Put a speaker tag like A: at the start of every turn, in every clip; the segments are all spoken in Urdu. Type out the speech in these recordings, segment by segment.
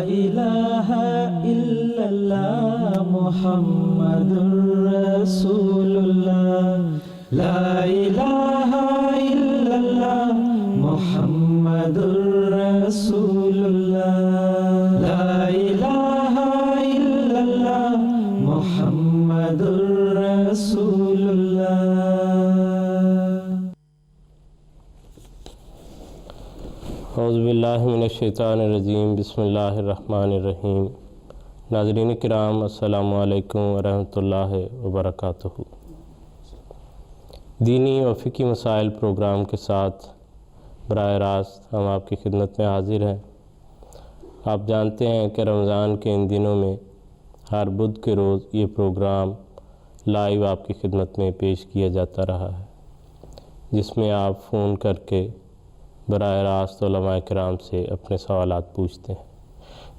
A: الہ الا اللہ محمد رسول اللہ، لا الہ الا اللہ محمد رسول اللہ، لا الہ الا اللہ محمد رسول اللہ۔
B: اعوذ باللہ من الشیطان الرجیم، بسم اللہ الرحمن الرحیم۔ ناظرین کرام، السلام علیکم ورحمۃ اللہ وبرکاتہ۔ دینی و فقہی مسائل پروگرام کے ساتھ براہ راست ہم آپ کی خدمت میں حاضر ہیں۔ آپ جانتے ہیں کہ رمضان کے ان دنوں میں ہر بدھ کے روز یہ پروگرام لائیو آپ کی خدمت میں پیش کیا جاتا رہا ہے، جس میں آپ فون کر کے براہ راست علماء کرام سے اپنے سوالات پوچھتے ہیں،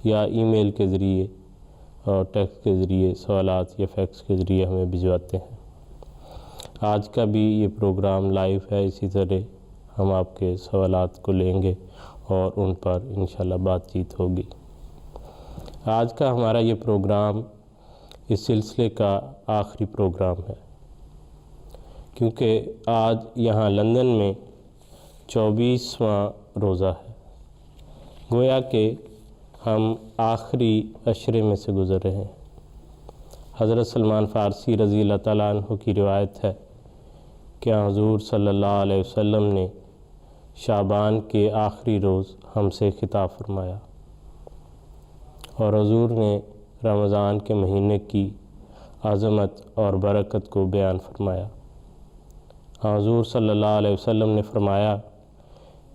B: یا ای میل کے ذریعے اور ٹیکسٹ کے ذریعے سوالات یا فیکس کے ذریعے ہمیں بھجواتے ہیں۔ آج کا بھی یہ پروگرام لائیو ہے، اسی طرح ہم آپ کے سوالات کو لیں گے اور ان پر انشاءاللہ بات چیت ہوگی۔ آج کا ہمارا یہ پروگرام اس سلسلے کا آخری پروگرام ہے، کیونکہ آج یہاں لندن میں 24واں روزہ ہے۔ گویا کہ ہم آخری عشرے میں سے گزر رہے ہیں۔ حضرت سلمان فارسی رضی اللہ تعالیٰ عنہ کی روایت ہے کہ حضور صلی اللہ علیہ وسلم نے شعبان کے آخری روز ہم سے خطاب فرمایا، اور حضور نے رمضان کے مہینے کی عظمت اور برکت کو بیان فرمایا۔ حضور صلی اللہ علیہ وسلم نے فرمایا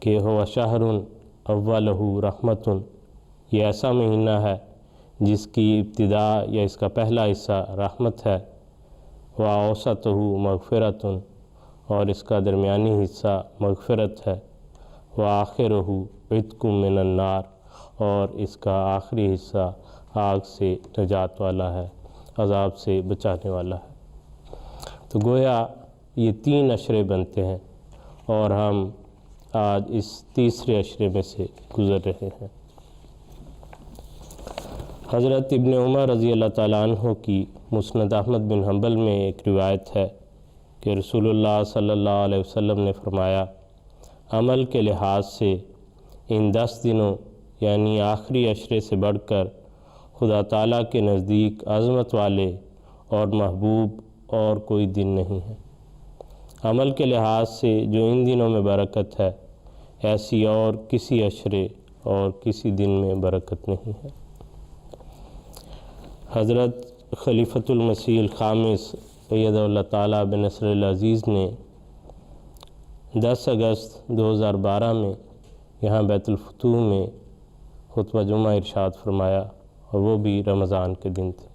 B: کہ ہوا شہر اولہ رحمت، یہ ایسا مہینہ ہے جس کی ابتدا یا اس کا پہلا حصہ رحمت ہے، واوسطہ مغفرۃ، اور اس کا درمیانی حصہ مغفرت ہے، وآخرہ عتق من النار، اور اس کا آخری حصہ آگ سے نجات والا ہے، عذاب سے بچانے والا ہے۔ تو گویا یہ 3 عشرے بنتے ہیں، اور ہم آج اس تیسرے عشرے میں سے گزر رہے ہیں۔ حضرت ابن عمر رضی اللہ تعالیٰ عنہ کی مسند احمد بن حنبل میں ایک روایت ہے کہ رسول اللہ صلی اللہ علیہ وسلم نے فرمایا، عمل کے لحاظ سے ان 10 دنوں یعنی آخری عشرے سے بڑھ کر خدا تعالیٰ کے نزدیک عظمت والے اور محبوب اور کوئی دن نہیں ہے۔ عمل کے لحاظ سے جو ان دنوں میں برکت ہے، ایسی اور کسی عشرے اور کسی دن میں برکت نہیں ہے۔ حضرت خلیفۃ المسیح الخامس اید اللہ تعالیٰ بنصر العزیز نے 10 اگست 2012 میں یہاں بیت الفتوح میں خطبہ جمعہ ارشاد فرمایا، اور وہ بھی رمضان کے دن تھے۔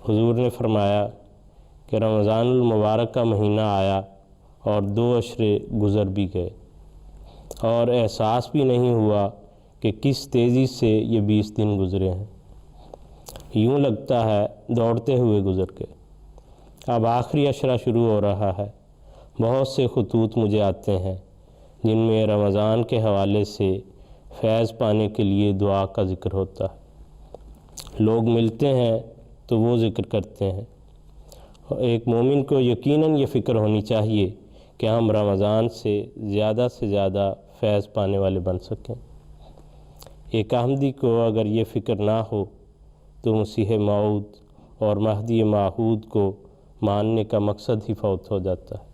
B: حضور نے فرمایا کہ رمضان المبارک کا مہینہ آیا اور 2 عشرے گزر بھی گئے، اور احساس بھی نہیں ہوا کہ کس تیزی سے یہ 20 دن گزرے ہیں، یوں لگتا ہے دوڑتے ہوئے گزر گئے۔ اب آخری عشرہ شروع ہو رہا ہے۔ بہت سے خطوط مجھے آتے ہیں جن میں رمضان کے حوالے سے فیض پانے کے لیے دعا کا ذکر ہوتا ہے۔ لوگ ملتے ہیں تو وہ ذکر کرتے ہیں۔ ایک مومن کو یقیناً یہ فکر ہونی چاہیے کہ ہم رمضان سے زیادہ فیض پانے والے بن سکیں۔ ایک احمدی کو اگر یہ فکر نہ ہو تو مسیح موعود اور مہدی موعود کو ماننے کا مقصد ہی فوت ہو جاتا ہے۔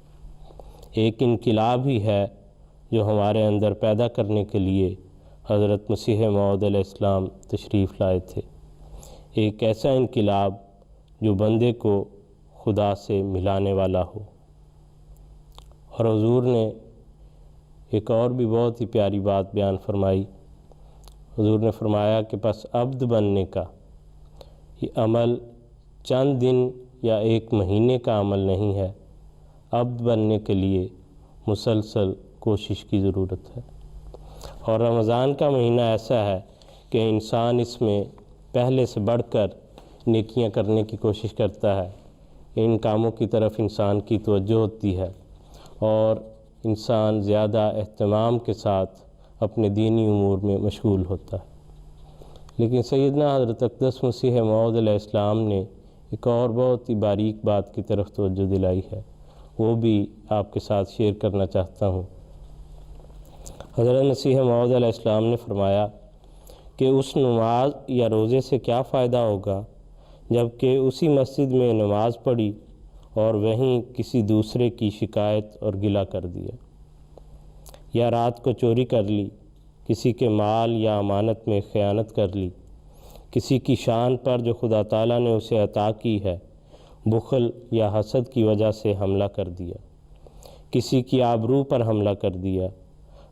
B: ایک انقلاب ہی ہے جو ہمارے اندر پیدا کرنے کے لیے حضرت مسیح موعود علیہ السلام تشریف لائے تھے۔ ایک ایسا انقلاب جو بندے کو خدا سے ملانے والا ہو۔ اور حضور نے ایک اور بھی بہت ہی پیاری بات بیان فرمائی۔ حضور نے فرمایا کہ پس عبد بننے کا یہ عمل چند دن یا ایک مہینے کا عمل نہیں ہے، عبد بننے کے لیے مسلسل کوشش کی ضرورت ہے۔ اور رمضان کا مہینہ ایسا ہے کہ انسان اس میں پہلے سے بڑھ کر نیکیاں کرنے کی کوشش کرتا ہے، ان کاموں کی طرف انسان کی توجہ ہوتی ہے، اور انسان زیادہ اہتمام کے ساتھ اپنے دینی امور میں مشغول ہوتا ہے۔ لیکن سیدنا حضرت اقدس مسیح موعود علیہ السلام نے ایک اور بہت ہی باریک بات کی طرف توجہ دلائی ہے، وہ بھی آپ کے ساتھ شیئر کرنا چاہتا ہوں۔ حضرت مسیح موعود علیہ السلام نے فرمایا کہ اس نماز یا روزے سے کیا فائدہ ہوگا جب کہ اسی مسجد میں نماز پڑھی اور وہیں کسی دوسرے کی شکایت اور گلہ کر دیا، یا رات کو چوری کر لی، کسی کے مال یا امانت میں خیانت کر لی، کسی کی شان پر جو خدا تعالیٰ نے اسے عطا کی ہے بخل یا حسد کی وجہ سے حملہ کر دیا، کسی کی آبرو پر حملہ کر دیا۔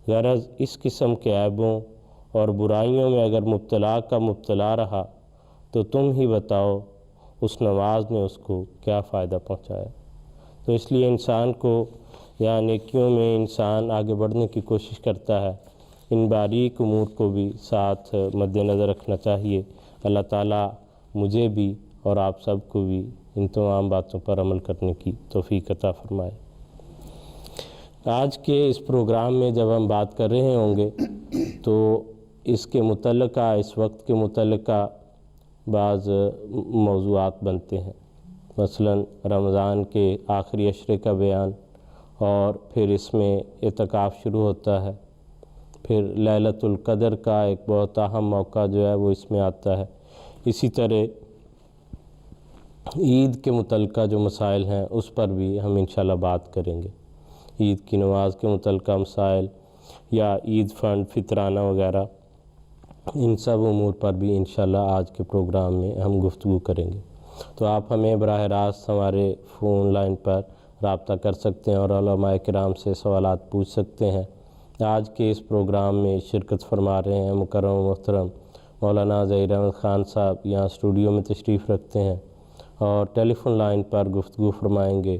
B: غرض اس قسم کے عیبوں اور برائیوں میں اگر مبتلا رہا تو تم ہی بتاؤ اس نماز نے اس کو کیا فائدہ پہنچایا۔ تو اس لیے انسان کو یا نیکیوں میں انسان آگے بڑھنے کی کوشش کرتا ہے، ان باریک امور کو بھی ساتھ مد نظر رکھنا چاہیے۔ اللہ تعالیٰ مجھے بھی اور آپ سب کو بھی ان تمام باتوں پر عمل کرنے کی توفیق عطا فرمائے۔ آج کے اس پروگرام میں جب ہم بات کر رہے ہوں گے تو اس کے متعلقہ اس وقت کے متعلقہ بعض موضوعات بنتے ہیں، مثلا رمضان کے آخری عشرے کا بیان، اور پھر اس میں اعتکاف شروع ہوتا ہے، پھر لیلۃ القدر کا ایک بہت اہم موقع جو ہے وہ اس میں آتا ہے۔ اسی طرح عید کے متعلقہ جو مسائل ہیں اس پر بھی ہم انشاءاللہ بات کریں گے، عید کی نماز کے متعلقہ مسائل یا عید فنڈ فطرانہ وغیرہ، ان سب امور پر بھی انشاءاللہ آج کے پروگرام میں ہم گفتگو کریں گے۔ تو آپ ہمیں براہ راست ہمارے فون لائن پر رابطہ کر سکتے ہیں اور علماء کرام سے سوالات پوچھ سکتے ہیں۔ آج کے اس پروگرام میں شرکت فرما رہے ہیں مکرم و محترم مولانا ظہیر احمد خان صاحب، یہاں اسٹوڈیو میں تشریف رکھتے ہیں، اور ٹیلی فون لائن پر گفتگو فرمائیں گے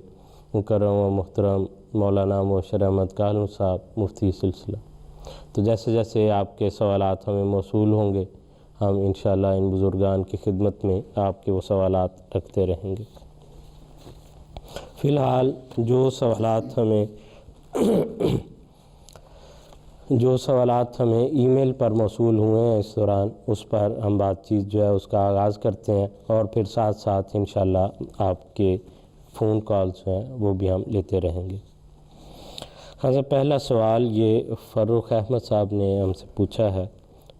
B: مکرم و محترم مولانا موشر احمد کالوں صاحب، مفتی سلسلہ۔ تو جیسے جیسے آپ کے سوالات ہمیں موصول ہوں گے ہم انشاءاللہ ان بزرگان کی خدمت میں آپ کے وہ سوالات رکھتے رہیں گے۔ فی الحال جو سوالات ہمیں ای میل پر موصول ہوئے ہیں اس دوران، اس پر ہم بات چیت جو ہے اس کا آغاز کرتے ہیں، اور پھر ساتھ ساتھ انشاءاللہ آپ کے فون کالز ہیں وہ بھی ہم لیتے رہیں گے۔ خاصا پہلا سوال یہ فاروق احمد صاحب نے ہم سے پوچھا ہے،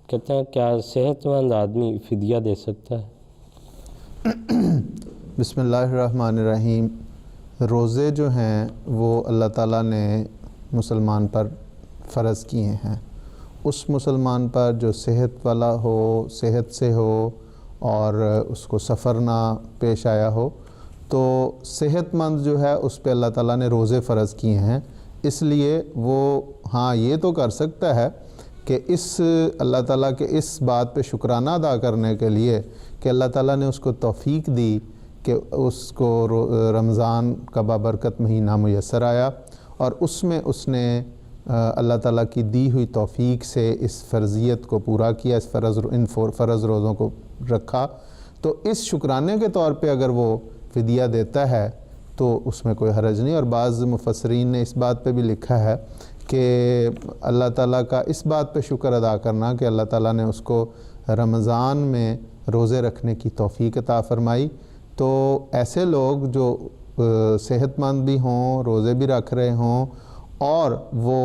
B: کہتے ہیں کیا صحت مند آدمی فدیہ دے سکتا ہے؟
C: بسم اللہ الرحمن الرحیم۔ روزے جو ہیں وہ اللہ تعالیٰ نے مسلمان پر فرض کیے ہیں۔ اس مسلمان پر جو صحت والا ہو، صحت سے ہو اور اس کو سفر نہ پیش آیا ہو، تو صحت مند جو ہے اس پہ اللہ تعالیٰ نے روزے فرض کیے ہیں۔ اس لیے وہ یہ تو کر سکتا ہے کہ اس اللہ تعالیٰ کے اس بات پہ شکرانہ ادا کرنے کے لیے کہ اللہ تعالیٰ نے اس کو توفیق دی کہ اس کو رمضان کا بابرکت مہینہ میسر آیا، اور اس میں اس نے اللہ تعالیٰ کی دی ہوئی توفیق سے اس فرضیت کو پورا کیا، اس فرض روزوں کو رکھا، تو اس شکرانے کے طور پہ اگر وہ فدیہ دیتا ہے تو اس میں کوئی حرج نہیں۔ اور بعض مفسرین نے اس بات پہ بھی لکھا ہے کہ اللہ تعالیٰ کا اس بات پہ شکر ادا کرنا کہ اللہ تعالیٰ نے اس کو رمضان میں روزے رکھنے کی توفیق عطا فرمائی، تو ایسے لوگ جو صحت مند بھی ہوں، روزے بھی رکھ رہے ہوں اور وہ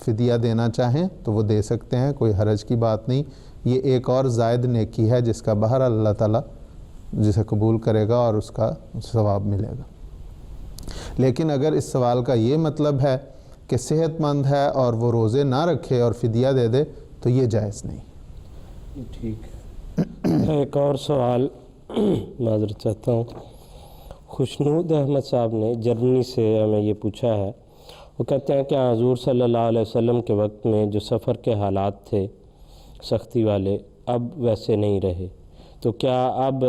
C: فدیہ دینا چاہیں تو وہ دے سکتے ہیں، کوئی حرج کی بات نہیں۔ یہ ایک اور زائد نیکی ہے جس کا بہر اللہ تعالیٰ جسے قبول کرے گا اور اس کا ثواب ملے گا۔ لیکن اگر اس سوال کا یہ مطلب ہے کہ صحت مند ہے اور وہ روزے نہ رکھے اور فدیہ دے دے تو یہ جائز نہیں۔
B: ٹھیک ہے۔ ایک اور سوال معذرت چاہتا ہوں، خوشنود احمد صاحب نے جرمنی سے ہمیں یہ پوچھا ہے، وہ کہتے ہیں کہ حضور صلی اللہ علیہ وسلم کے وقت میں جو سفر کے حالات تھے سختی والے اب ویسے نہیں رہے، تو کیا اب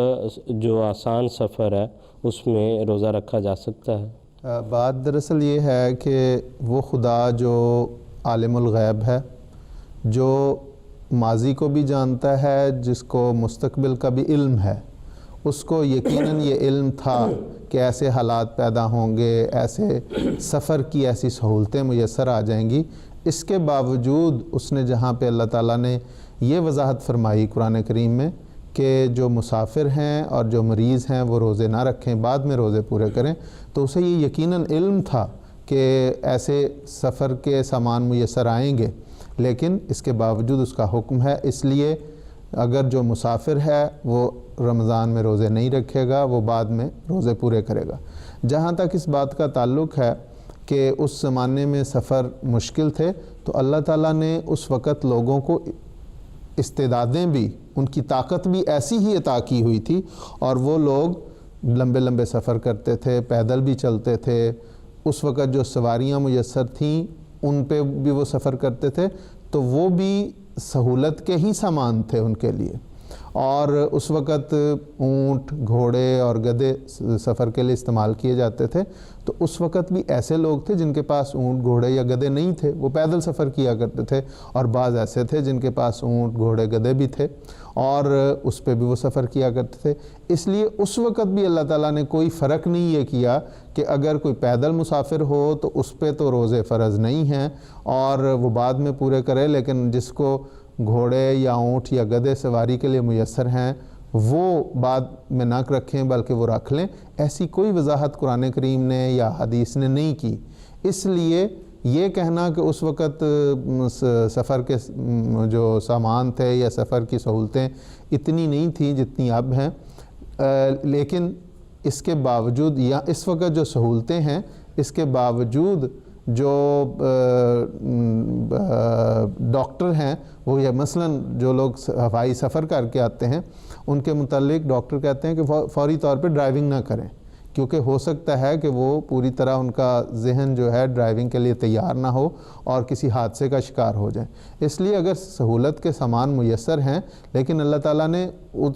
B: جو آسان سفر ہے اس میں روزہ رکھا جا سکتا ہے؟
C: بات دراصل یہ ہے کہ وہ خدا جو عالم الغیب ہے، جو ماضی کو بھی جانتا ہے، جس کو مستقبل کا بھی علم ہے، اس کو یقیناً یہ علم تھا کہ ایسے حالات پیدا ہوں گے، ایسے سفر کی ایسی سہولتیں میسر آ جائیں گی۔ اس کے باوجود اس نے جہاں پہ اللہ تعالیٰ نے یہ وضاحت فرمائی قرآن کریم میں کہ جو مسافر ہیں اور جو مریض ہیں وہ روزے نہ رکھیں، بعد میں روزے پورے کریں، تو اسے یہ یقیناً علم تھا کہ ایسے سفر کے سامان میسر آئیں گے، لیکن اس کے باوجود اس کا حکم ہے، اس لیے اگر جو مسافر ہے وہ رمضان میں روزے نہیں رکھے گا، وہ بعد میں روزے پورے کرے گا۔ جہاں تک اس بات کا تعلق ہے کہ اس زمانے میں سفر مشکل تھے، تو اللہ تعالیٰ نے اس وقت لوگوں کو استعدادیں بھی، ان کی طاقت بھی ایسی ہی عطا کی ہوئی تھی، اور وہ لوگ لمبے لمبے سفر کرتے تھے، پیدل بھی چلتے تھے، اس وقت جو سواریاں میسر تھیں ان پہ بھی وہ سفر کرتے تھے، تو وہ بھی سہولت کے ہی سامان تھے ان کے لیے۔ اور اس وقت اونٹ، گھوڑے اور گدھے سفر کے لیے استعمال کیے جاتے تھے، تو اس وقت بھی ایسے لوگ تھے جن کے پاس اونٹ، گھوڑے یا گدھے نہیں تھے، وہ پیدل سفر کیا کرتے تھے، اور بعض ایسے تھے جن کے پاس اونٹ، گھوڑے، گدھے بھی تھے اور اس پہ بھی وہ سفر کیا کرتے تھے۔ اس لیے اس وقت بھی اللہ تعالیٰ نے کوئی فرق نہیں یہ کیا کہ اگر کوئی پیدل مسافر ہو تو اس پہ تو روزے فرض نہیں ہیں اور وہ بعد میں پورے کرے، لیکن جس کو گھوڑے یا اونٹ یا گدھے سواری کے لیے میسر ہیں وہ بعد میں نہ رکھیں بلکہ وہ رکھ لیں، ایسی کوئی وضاحت قرآن کریم نے یا حدیث نے نہیں کی۔ اس لیے یہ کہنا کہ اس وقت سفر کے جو سامان تھے یا سفر کی سہولتیں اتنی نہیں تھیں جتنی اب ہیں، لیکن اس کے باوجود یا اس وقت جو سہولتیں ہیں اس کے باوجود جو ڈاکٹر ہیں وہ یا مثلاً جو لوگ ہوائی سفر کر کے آتے ہیں ان کے متعلق ڈاکٹر کہتے ہیں کہ فوری طور پہ ڈرائیونگ نہ کریں، کیونکہ ہو سکتا ہے کہ وہ پوری طرح ان کا ذہن جو ہے ڈرائیونگ کے لیے تیار نہ ہو اور کسی حادثے کا شکار ہو جائیں۔ اس لیے اگر سہولت کے سامان میسر ہیں، لیکن اللہ تعالیٰ نے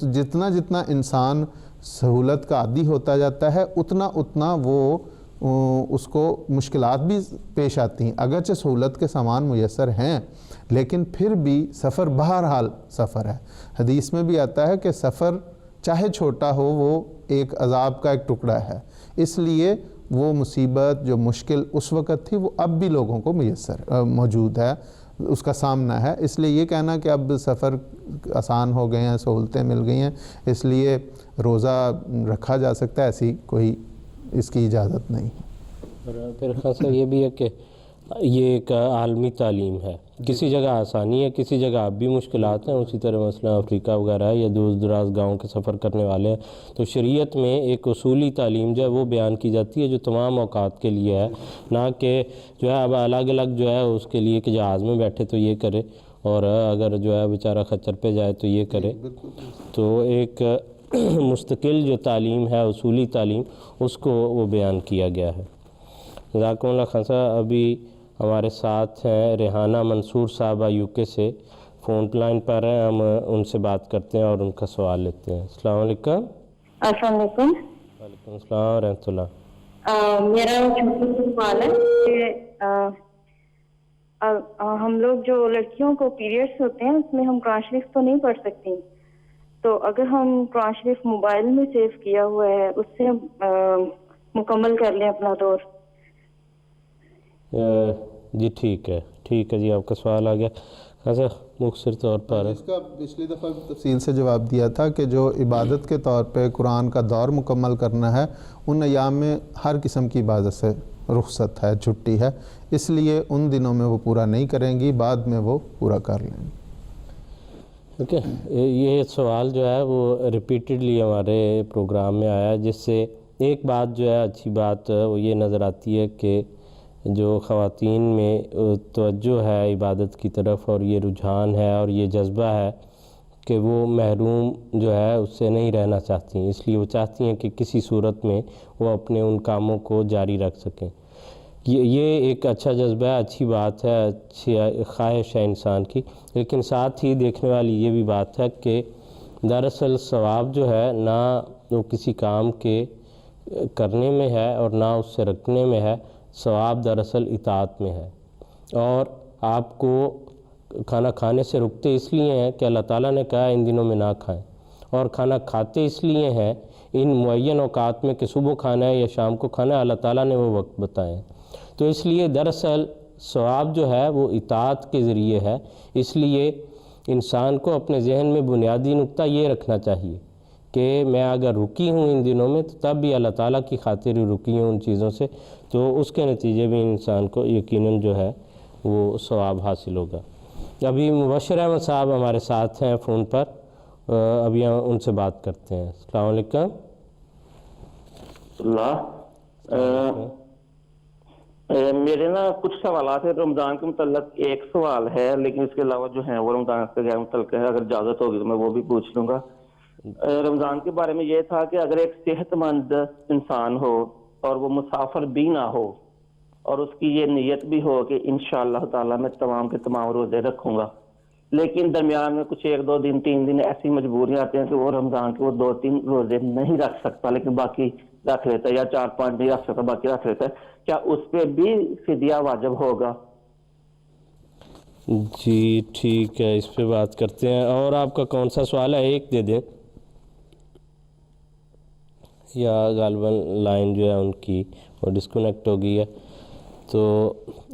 C: جتنا جتنا انسان سہولت کا عادی ہوتا جاتا ہے اتنا اتنا وہ اس کو مشکلات بھی پیش آتی ہیں۔ اگرچہ سہولت کے سامان میسر ہیں لیکن پھر بھی سفر بہرحال سفر ہے۔ حدیث میں بھی آتا ہے کہ سفر چاہے چھوٹا ہو وہ ایک عذاب کا ایک ٹکڑا ہے، اس لیے وہ مصیبت جو مشکل اس وقت تھی وہ اب بھی لوگوں کو میسر موجود ہے، اس کا سامنا ہے۔ اس لیے یہ کہنا کہ اب سفر آسان ہو گئے ہیں، سہولتیں مل گئی ہیں اس لیے روزہ رکھا جا سکتا ہے، ایسی کوئی اس کی اجازت نہیں۔
B: اور پھر خاصا یہ بھی ہے کہ یہ ایک عالمی تعلیم ہے، کسی جگہ آسانی ہے، کسی جگہ اب بھی مشکلات ہیں، اسی طرح مثلا افریقہ وغیرہ ہے یا دور دراز گاؤں کے سفر کرنے والے ہیں، تو شریعت میں ایک اصولی تعلیم جو ہے وہ بیان کی جاتی ہے جو تمام اوقات کے لیے ہے، نہ کہ جو ہے اب الگ الگ جو ہے اس کے لیے کہ جہاز میں بیٹھے تو یہ کرے اور اگر جو ہے بیچارہ خچر پہ جائے تو یہ کرے۔ تو ایک مستقل جو تعلیم ہے، اصولی تعلیم، اس کو وہ بیان کیا گیا ہے۔ جزاکم اللہ خاصا۔ ابھی ہمارے ساتھ ہیں ریحانہ منصور صاحبہ یو کے سے، فون لائن پر ہیں، ہم ان سے بات کرتے ہیں اور ان کا سوال لیتے ہیں۔ السلام علیکم۔
D: السلام علیکم۔
B: وعلیکم السلام ورحمۃ اللہ۔
D: میرا چھوٹا سا سوال ہے کہ ہم لوگ جو لڑکیوں کو پیریڈس ہوتے ہیں اس میں ہم قرآن شریف تو نہیں پڑھ سکتی، تو اگر ہم قرآن شریف موبائل میں سیو کیا ہوا ہے اس سے مکمل کر لیں اپنا دور۔
B: جی ٹھیک ہے جی، آپ کا سوال آ گیا۔ ایسا مختصر طور پر
C: اس کا پچھلی دفعہ تفصیل سے جواب دیا تھا کہ جو عبادت کے طور پہ قرآن کا دور مکمل کرنا ہے ان ایام میں ہر قسم کی عبادت سے رخصت ہے، چھٹی ہے، اس لیے ان دنوں میں وہ پورا نہیں کریں گی، بعد میں وہ پورا کر لیں گی۔
B: اوکے، یہ سوال جو ہے وہ ریپیٹڈلی ہمارے پروگرام میں آیا ہے، جس سے ایک بات جو ہے اچھی بات وہ یہ نظر آتی ہے کہ جو خواتین میں توجہ ہے عبادت کی طرف اور یہ رجحان ہے اور یہ جذبہ ہے کہ وہ محروم جو ہے اس سے نہیں رہنا چاہتی ہیں، اس لیے وہ چاہتی ہیں کہ کسی صورت میں وہ اپنے ان کاموں کو جاری رکھ سکیں۔ یہ ایک اچھا جذبہ ہے، اچھی بات ہے، اچھی خواہش ہے انسان کی، لیکن ساتھ ہی دیکھنے والی یہ بھی بات ہے کہ دراصل ثواب جو ہے نہ وہ کسی کام کے کرنے میں ہے اور نہ اس سے رکھنے میں ہے، ثواب دراصل اطاعت میں ہے۔ اور آپ کو کھانا کھانے سے رکتے اس لیے ہیں کہ اللہ تعالیٰ نے کہا ان دنوں میں نہ کھائیں، اور کھانا کھاتے اس لیے ہیں ان معین اوقات میں کہ صبح کھانا ہے یا شام کو کھانا ہے، اللہ تعالیٰ نے وہ وقت بتائے ہیں، تو اس لیے دراصل ثواب جو ہے وہ اطاعت کے ذریعے ہے۔ اس لیے انسان کو اپنے ذہن میں بنیادی نقطہ یہ رکھنا چاہیے کہ میں اگر رکی ہوں ان دنوں میں تو تب بھی اللہ تعالیٰ کی خاطر ہی رکی ہوں ان چیزوں سے، تو اس کے نتیجے میں انسان کو یقیناً جو ہے وہ ثواب حاصل ہوگا۔ ابھی مبشر احمد صاحب ہمارے ساتھ ہیں فون پر، ابھی ہم ان سے بات کرتے ہیں۔ السلام علیکم۔
E: میرے نا کچھ سوالات ہیں رمضان کے متعلق۔ ایک سوال ہے لیکن اس کے علاوہ جو ہیں وہ رمضان سے غیر متعلق ہے، اگر اجازت ہوگی تو میں وہ بھی پوچھ لوں گا۔ رمضان کے بارے میں یہ تھا کہ اگر ایک صحت مند انسان ہو اور وہ مسافر بھی نہ ہو اور اس کی یہ نیت بھی ہو کہ انشاءاللہ تعالی میں تمام کے تمام روزے رکھوں گا، لیکن درمیان میں کچھ 1 2 دن 3 دن ایسی مجبوریاں آتی ہیں کہ وہ رمضان کے وہ 2 3 روزے نہیں رکھ سکتا لیکن باقی رکھ لیتا ہے، یا 4 5 نہیں رکھ سکتا باقی رکھ لیتا ہے، کیا اس پہ بھی فدیہ واجب ہوگا؟
B: جی ٹھیک ہے، اس پہ بات کرتے ہیں۔ اور آپ کا کون سا سوال ہے؟ ایک دے دیں، یا غالباً لائن جو ہے ان کی وہ ڈسکنیکٹ ہو گئی ہے۔ تو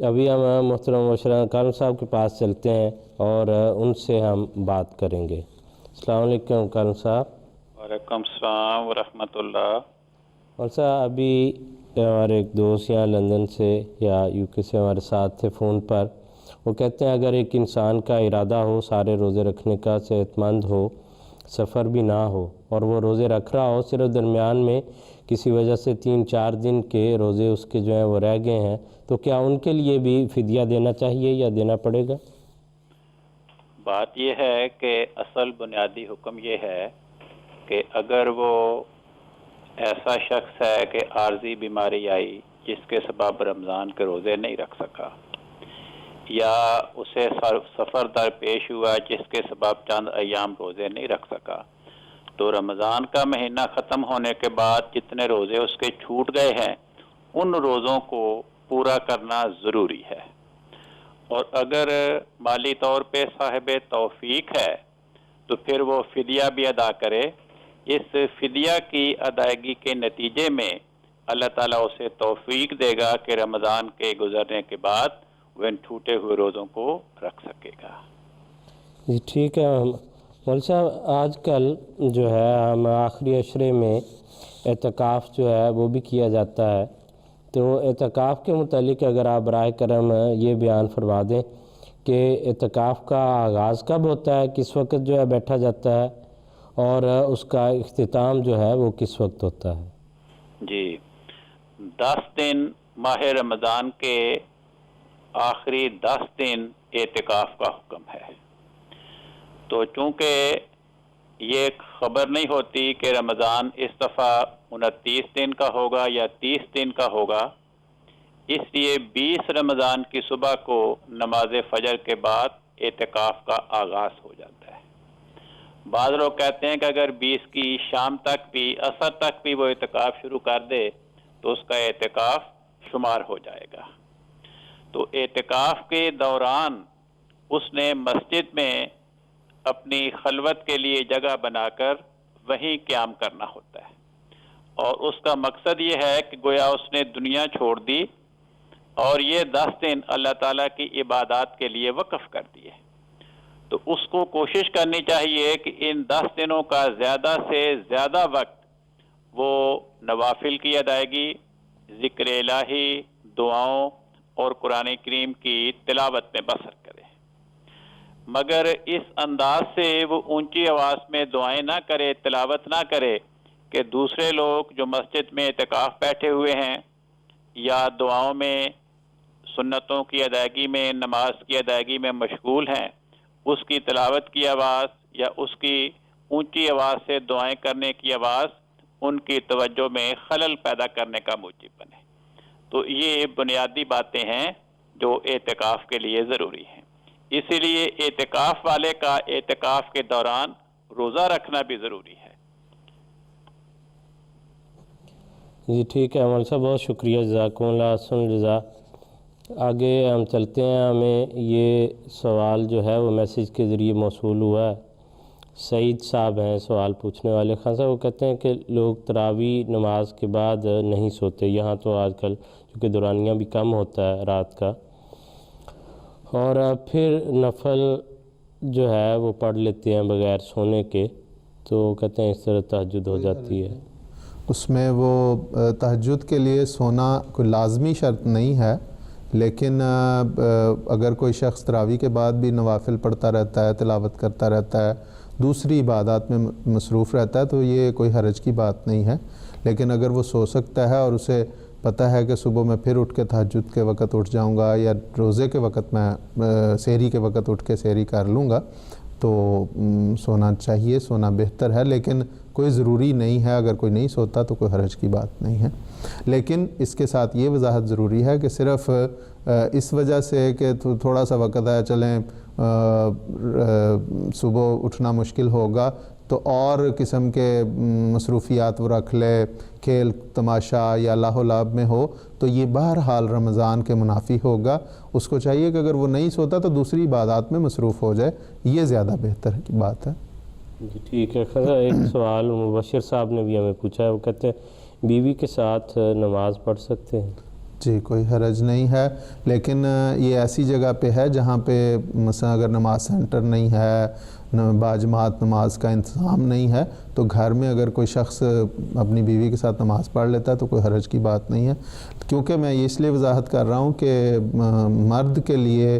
B: ابھی ہم محترم مبشر کارم صاحب کے پاس چلتے ہیں اور ان سے ہم بات کریں گے۔ السلام علیکم کارم صاحب۔
F: وعلیکم السلام ورحمۃ اللہ۔
B: اور صاحب ابھی ہمارے ایک دوست یہاں لندن سے یا یو کے سے ہمارے ساتھ تھے فون پر، وہ کہتے ہیں اگر ایک انسان کا ارادہ ہو سارے روزے رکھنے کا، صحت مند ہو، سفر بھی نہ ہو اور وہ روزے رکھ رہا ہو، صرف درمیان میں کسی وجہ سے 3 4 دن کے روزے اس کے جو ہیں وہ رہ گئے ہیں، تو کیا ان کے لیے بھی فدیہ دینا چاہیے یا دینا پڑے گا؟
F: بات یہ ہے کہ اصل بنیادی حکم یہ ہے کہ اگر وہ ایسا شخص ہے کہ عارضی بیماری آئی جس کے سبب رمضان کے روزے نہیں رکھ سکا، یا اسے سفر درپیش ہوا جس کے سبب چند ایام روزے نہیں رکھ سکا، تو رمضان کا مہینہ ختم ہونے کے بعد جتنے روزے اس کے چھوٹ گئے ہیں ان روزوں کو پورا کرنا ضروری ہے۔ اور اگر مالی طور پہ صاحب توفیق ہے تو پھر وہ فدیہ بھی ادا کرے۔ اس فدیہ کی ادائیگی کے نتیجے میں اللہ تعالیٰ اسے توفیق دے گا کہ رمضان کے گزرنے کے بعد وہ ان چھوٹے ہوئے روزوں کو رکھ سکے گا۔
B: جی ٹھیک ہے مولوی صاحب، آج کل جو ہے ہم آخری عشرے میں اعتکاف جو ہے وہ بھی کیا جاتا ہے، تو اعتکاف کے متعلق اگر آپ براہ کرم یہ بیان فرما دیں کہ اعتکاف کا آغاز کب ہوتا ہے، کس وقت جو ہے بیٹھا جاتا ہے، اور اس کا اختتام جو ہے وہ کس وقت ہوتا ہے؟
F: جی 10 دن ماہ رمضان کے آخری 10 دن اعتکاف کا حکم ہے۔ تو چونکہ یہ خبر نہیں ہوتی کہ رمضان اس دفعہ 29 دن کا ہوگا یا 30 دن کا ہوگا، اس لیے 20 رمضان کی صبح کو نماز فجر کے بعد اعتکاف کا آغاز ہو جاتا ہے۔ بعض لوگ کہتے ہیں کہ اگر 20 کی شام تک بھی، عصر تک بھی وہ اعتکاف شروع کر دے تو اس کا اعتکاف شمار ہو جائے گا۔ تو اعتکاف کے دوران اس نے مسجد میں اپنی خلوت کے لیے جگہ بنا کر وہیں قیام کرنا ہوتا ہے، اور اس کا مقصد یہ ہے کہ گویا اس نے دنیا چھوڑ دی اور یہ 10 دن اللہ تعالیٰ کی عبادات کے لیے وقف کر دیے۔ تو اس کو کوشش کرنی چاہیے کہ ان 10 دنوں کا زیادہ سے زیادہ وقت وہ نوافل کی ادائیگی، ذکر الہی، دعاؤں اور قرآن کریم کی تلاوت میں بسر کرے، مگر اس انداز سے وہ اونچی آواز میں دعائیں نہ کرے، تلاوت نہ کرے کہ دوسرے لوگ جو مسجد میں اعتکاف بیٹھے ہوئے ہیں یا دعاؤں میں، سنتوں کی ادائیگی میں، نماز کی ادائیگی میں مشغول ہیں، اس کی تلاوت کی آواز یا اس کی اونچی آواز سے دعائیں کرنے کی آواز ان کی توجہ میں خلل پیدا کرنے کا موجب بنے۔ تو یہ بنیادی باتیں ہیں جو اعتکاف کے لیے ضروری ہیں۔ اسی لیے اعتکاف والے کا اعتکاف کے دوران روزہ رکھنا بھی ضروری ہے۔
B: جی ٹھیک ہے مول صاحب، بہت شکریہ، جزاکم اللہ احسن الجزا۔ آگے ہم چلتے ہیں، ہمیں یہ سوال جو ہے وہ میسیج کے ذریعے موصول ہوا ہے۔ سعید صاحب ہیں سوال پوچھنے والے۔ خان صاحب وہ کہتے ہیں کہ لوگ تراویح نماز کے بعد نہیں سوتے، یہاں تو آج کل چونکہ دورانیہ بھی کم ہوتا ہے رات کا، اور پھر نفل جو ہے وہ پڑھ لیتے ہیں بغیر سونے کے، تو کہتے ہیں اس طرح تہجد ہو جاتی ہے۔
C: اس میں وہ تہجد کے لیے سونا کوئی لازمی شرط نہیں ہے، لیکن اگر کوئی شخص تراویح کے بعد بھی نوافل پڑھتا رہتا ہے، تلاوت کرتا رہتا ہے، دوسری عبادات میں مصروف رہتا ہے، تو یہ کوئی حرج کی بات نہیں ہے۔ لیکن اگر وہ سو سکتا ہے اور اسے پتہ ہے کہ صبح میں پھر اٹھ کے تہجد کے وقت اٹھ جاؤں گا، یا روزے کے وقت میں سحری کے وقت اٹھ کے سحری کر لوں گا، تو سونا چاہیے، سونا بہتر ہے، لیکن کوئی ضروری نہیں ہے۔ اگر کوئی نہیں سوتا تو کوئی حرج کی بات نہیں ہے۔ لیکن اس کے ساتھ یہ وضاحت ضروری ہے کہ صرف اس وجہ سے کہ تھوڑا سا وقت ہے، چلیں صبح اٹھنا مشکل ہوگا تو اور قسم کے مصروفیات وہ رکھ لے، کھیل تماشا یا لاہ و لعب میں ہو، تو یہ بہرحال رمضان کے منافی ہوگا۔ اس کو چاہیے کہ اگر وہ نہیں سوتا تو دوسری عبادات میں مصروف ہو جائے، یہ زیادہ بہتر کی بات ہے۔
B: جی ٹھیک ہے۔ ایک سوال مبشر صاحب نے بھی ہمیں پوچھا ہے، وہ کہتے ہیں بیوی کے ساتھ نماز پڑھ سکتے ہیں؟
C: جی کوئی حرج نہیں ہے، لیکن یہ ایسی جگہ پہ ہے جہاں پہ مثلا اگر نماز سینٹر نہیں ہے، باجماعت نماز کا انتظام نہیں ہے، تو گھر میں اگر کوئی شخص اپنی بیوی کے ساتھ نماز پڑھ لیتا ہے تو کوئی حرج کی بات نہیں ہے۔ کیونکہ میں یہ اس لیے وضاحت کر رہا ہوں کہ مرد کے لیے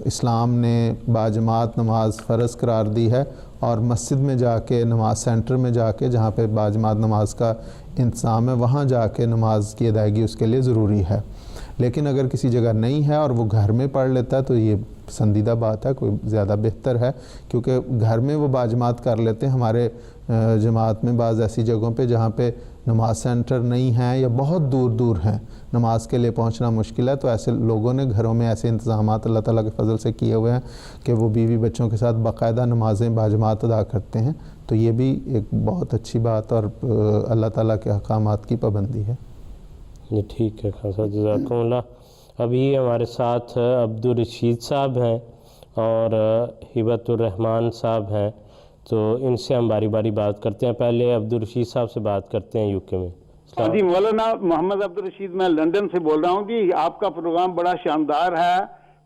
C: اسلام نے باجماعت نماز فرض قرار دی ہے، اور مسجد میں جا کے، نماز سینٹر میں جا کے جہاں پہ باجماعت نماز کا انتظام ہے، وہاں جا کے نماز کی ادائیگی اس کے لیے ضروری ہے۔ لیکن اگر کسی جگہ نہیں ہے اور وہ گھر میں پڑھ لیتا ہے تو یہ پسندیدہ بات ہے، کوئی زیادہ بہتر ہے، کیونکہ گھر میں وہ باجماعت کر لیتے ہیں۔ ہمارے جماعت میں بعض ایسی جگہوں پہ جہاں پہ نماز سینٹر نہیں ہیں یا بہت دور دور ہیں، نماز کے لیے پہنچنا مشکل ہے، تو ایسے لوگوں نے گھروں میں ایسے انتظامات اللہ تعالیٰ کے فضل سے کیے ہوئے ہیں کہ وہ بیوی بچوں کے ساتھ باقاعدہ نمازیں باجماعت ادا کرتے ہیں۔ تو یہ بھی ایک بہت اچھی بات اور اللہ تعالیٰ کے احکامات کی پابندی ہے۔
B: یہ ٹھیک ہے خان صاحب، جزاکم اللہ۔ ابھی ہمارے ساتھ عبدالرشید صاحب ہیں اور ہبت الرحمان صاحب ہیں، تو ان سے ہم باری باری بات کرتے ہیں۔ پہلے عبدالرشید صاحب سے بات کرتے ہیں، یو کے میں۔
G: جی مولانا محمد عبدالرشید، میں لندن سے بول رہا ہوں جی۔ آپ کا پروگرام بڑا شاندار ہے،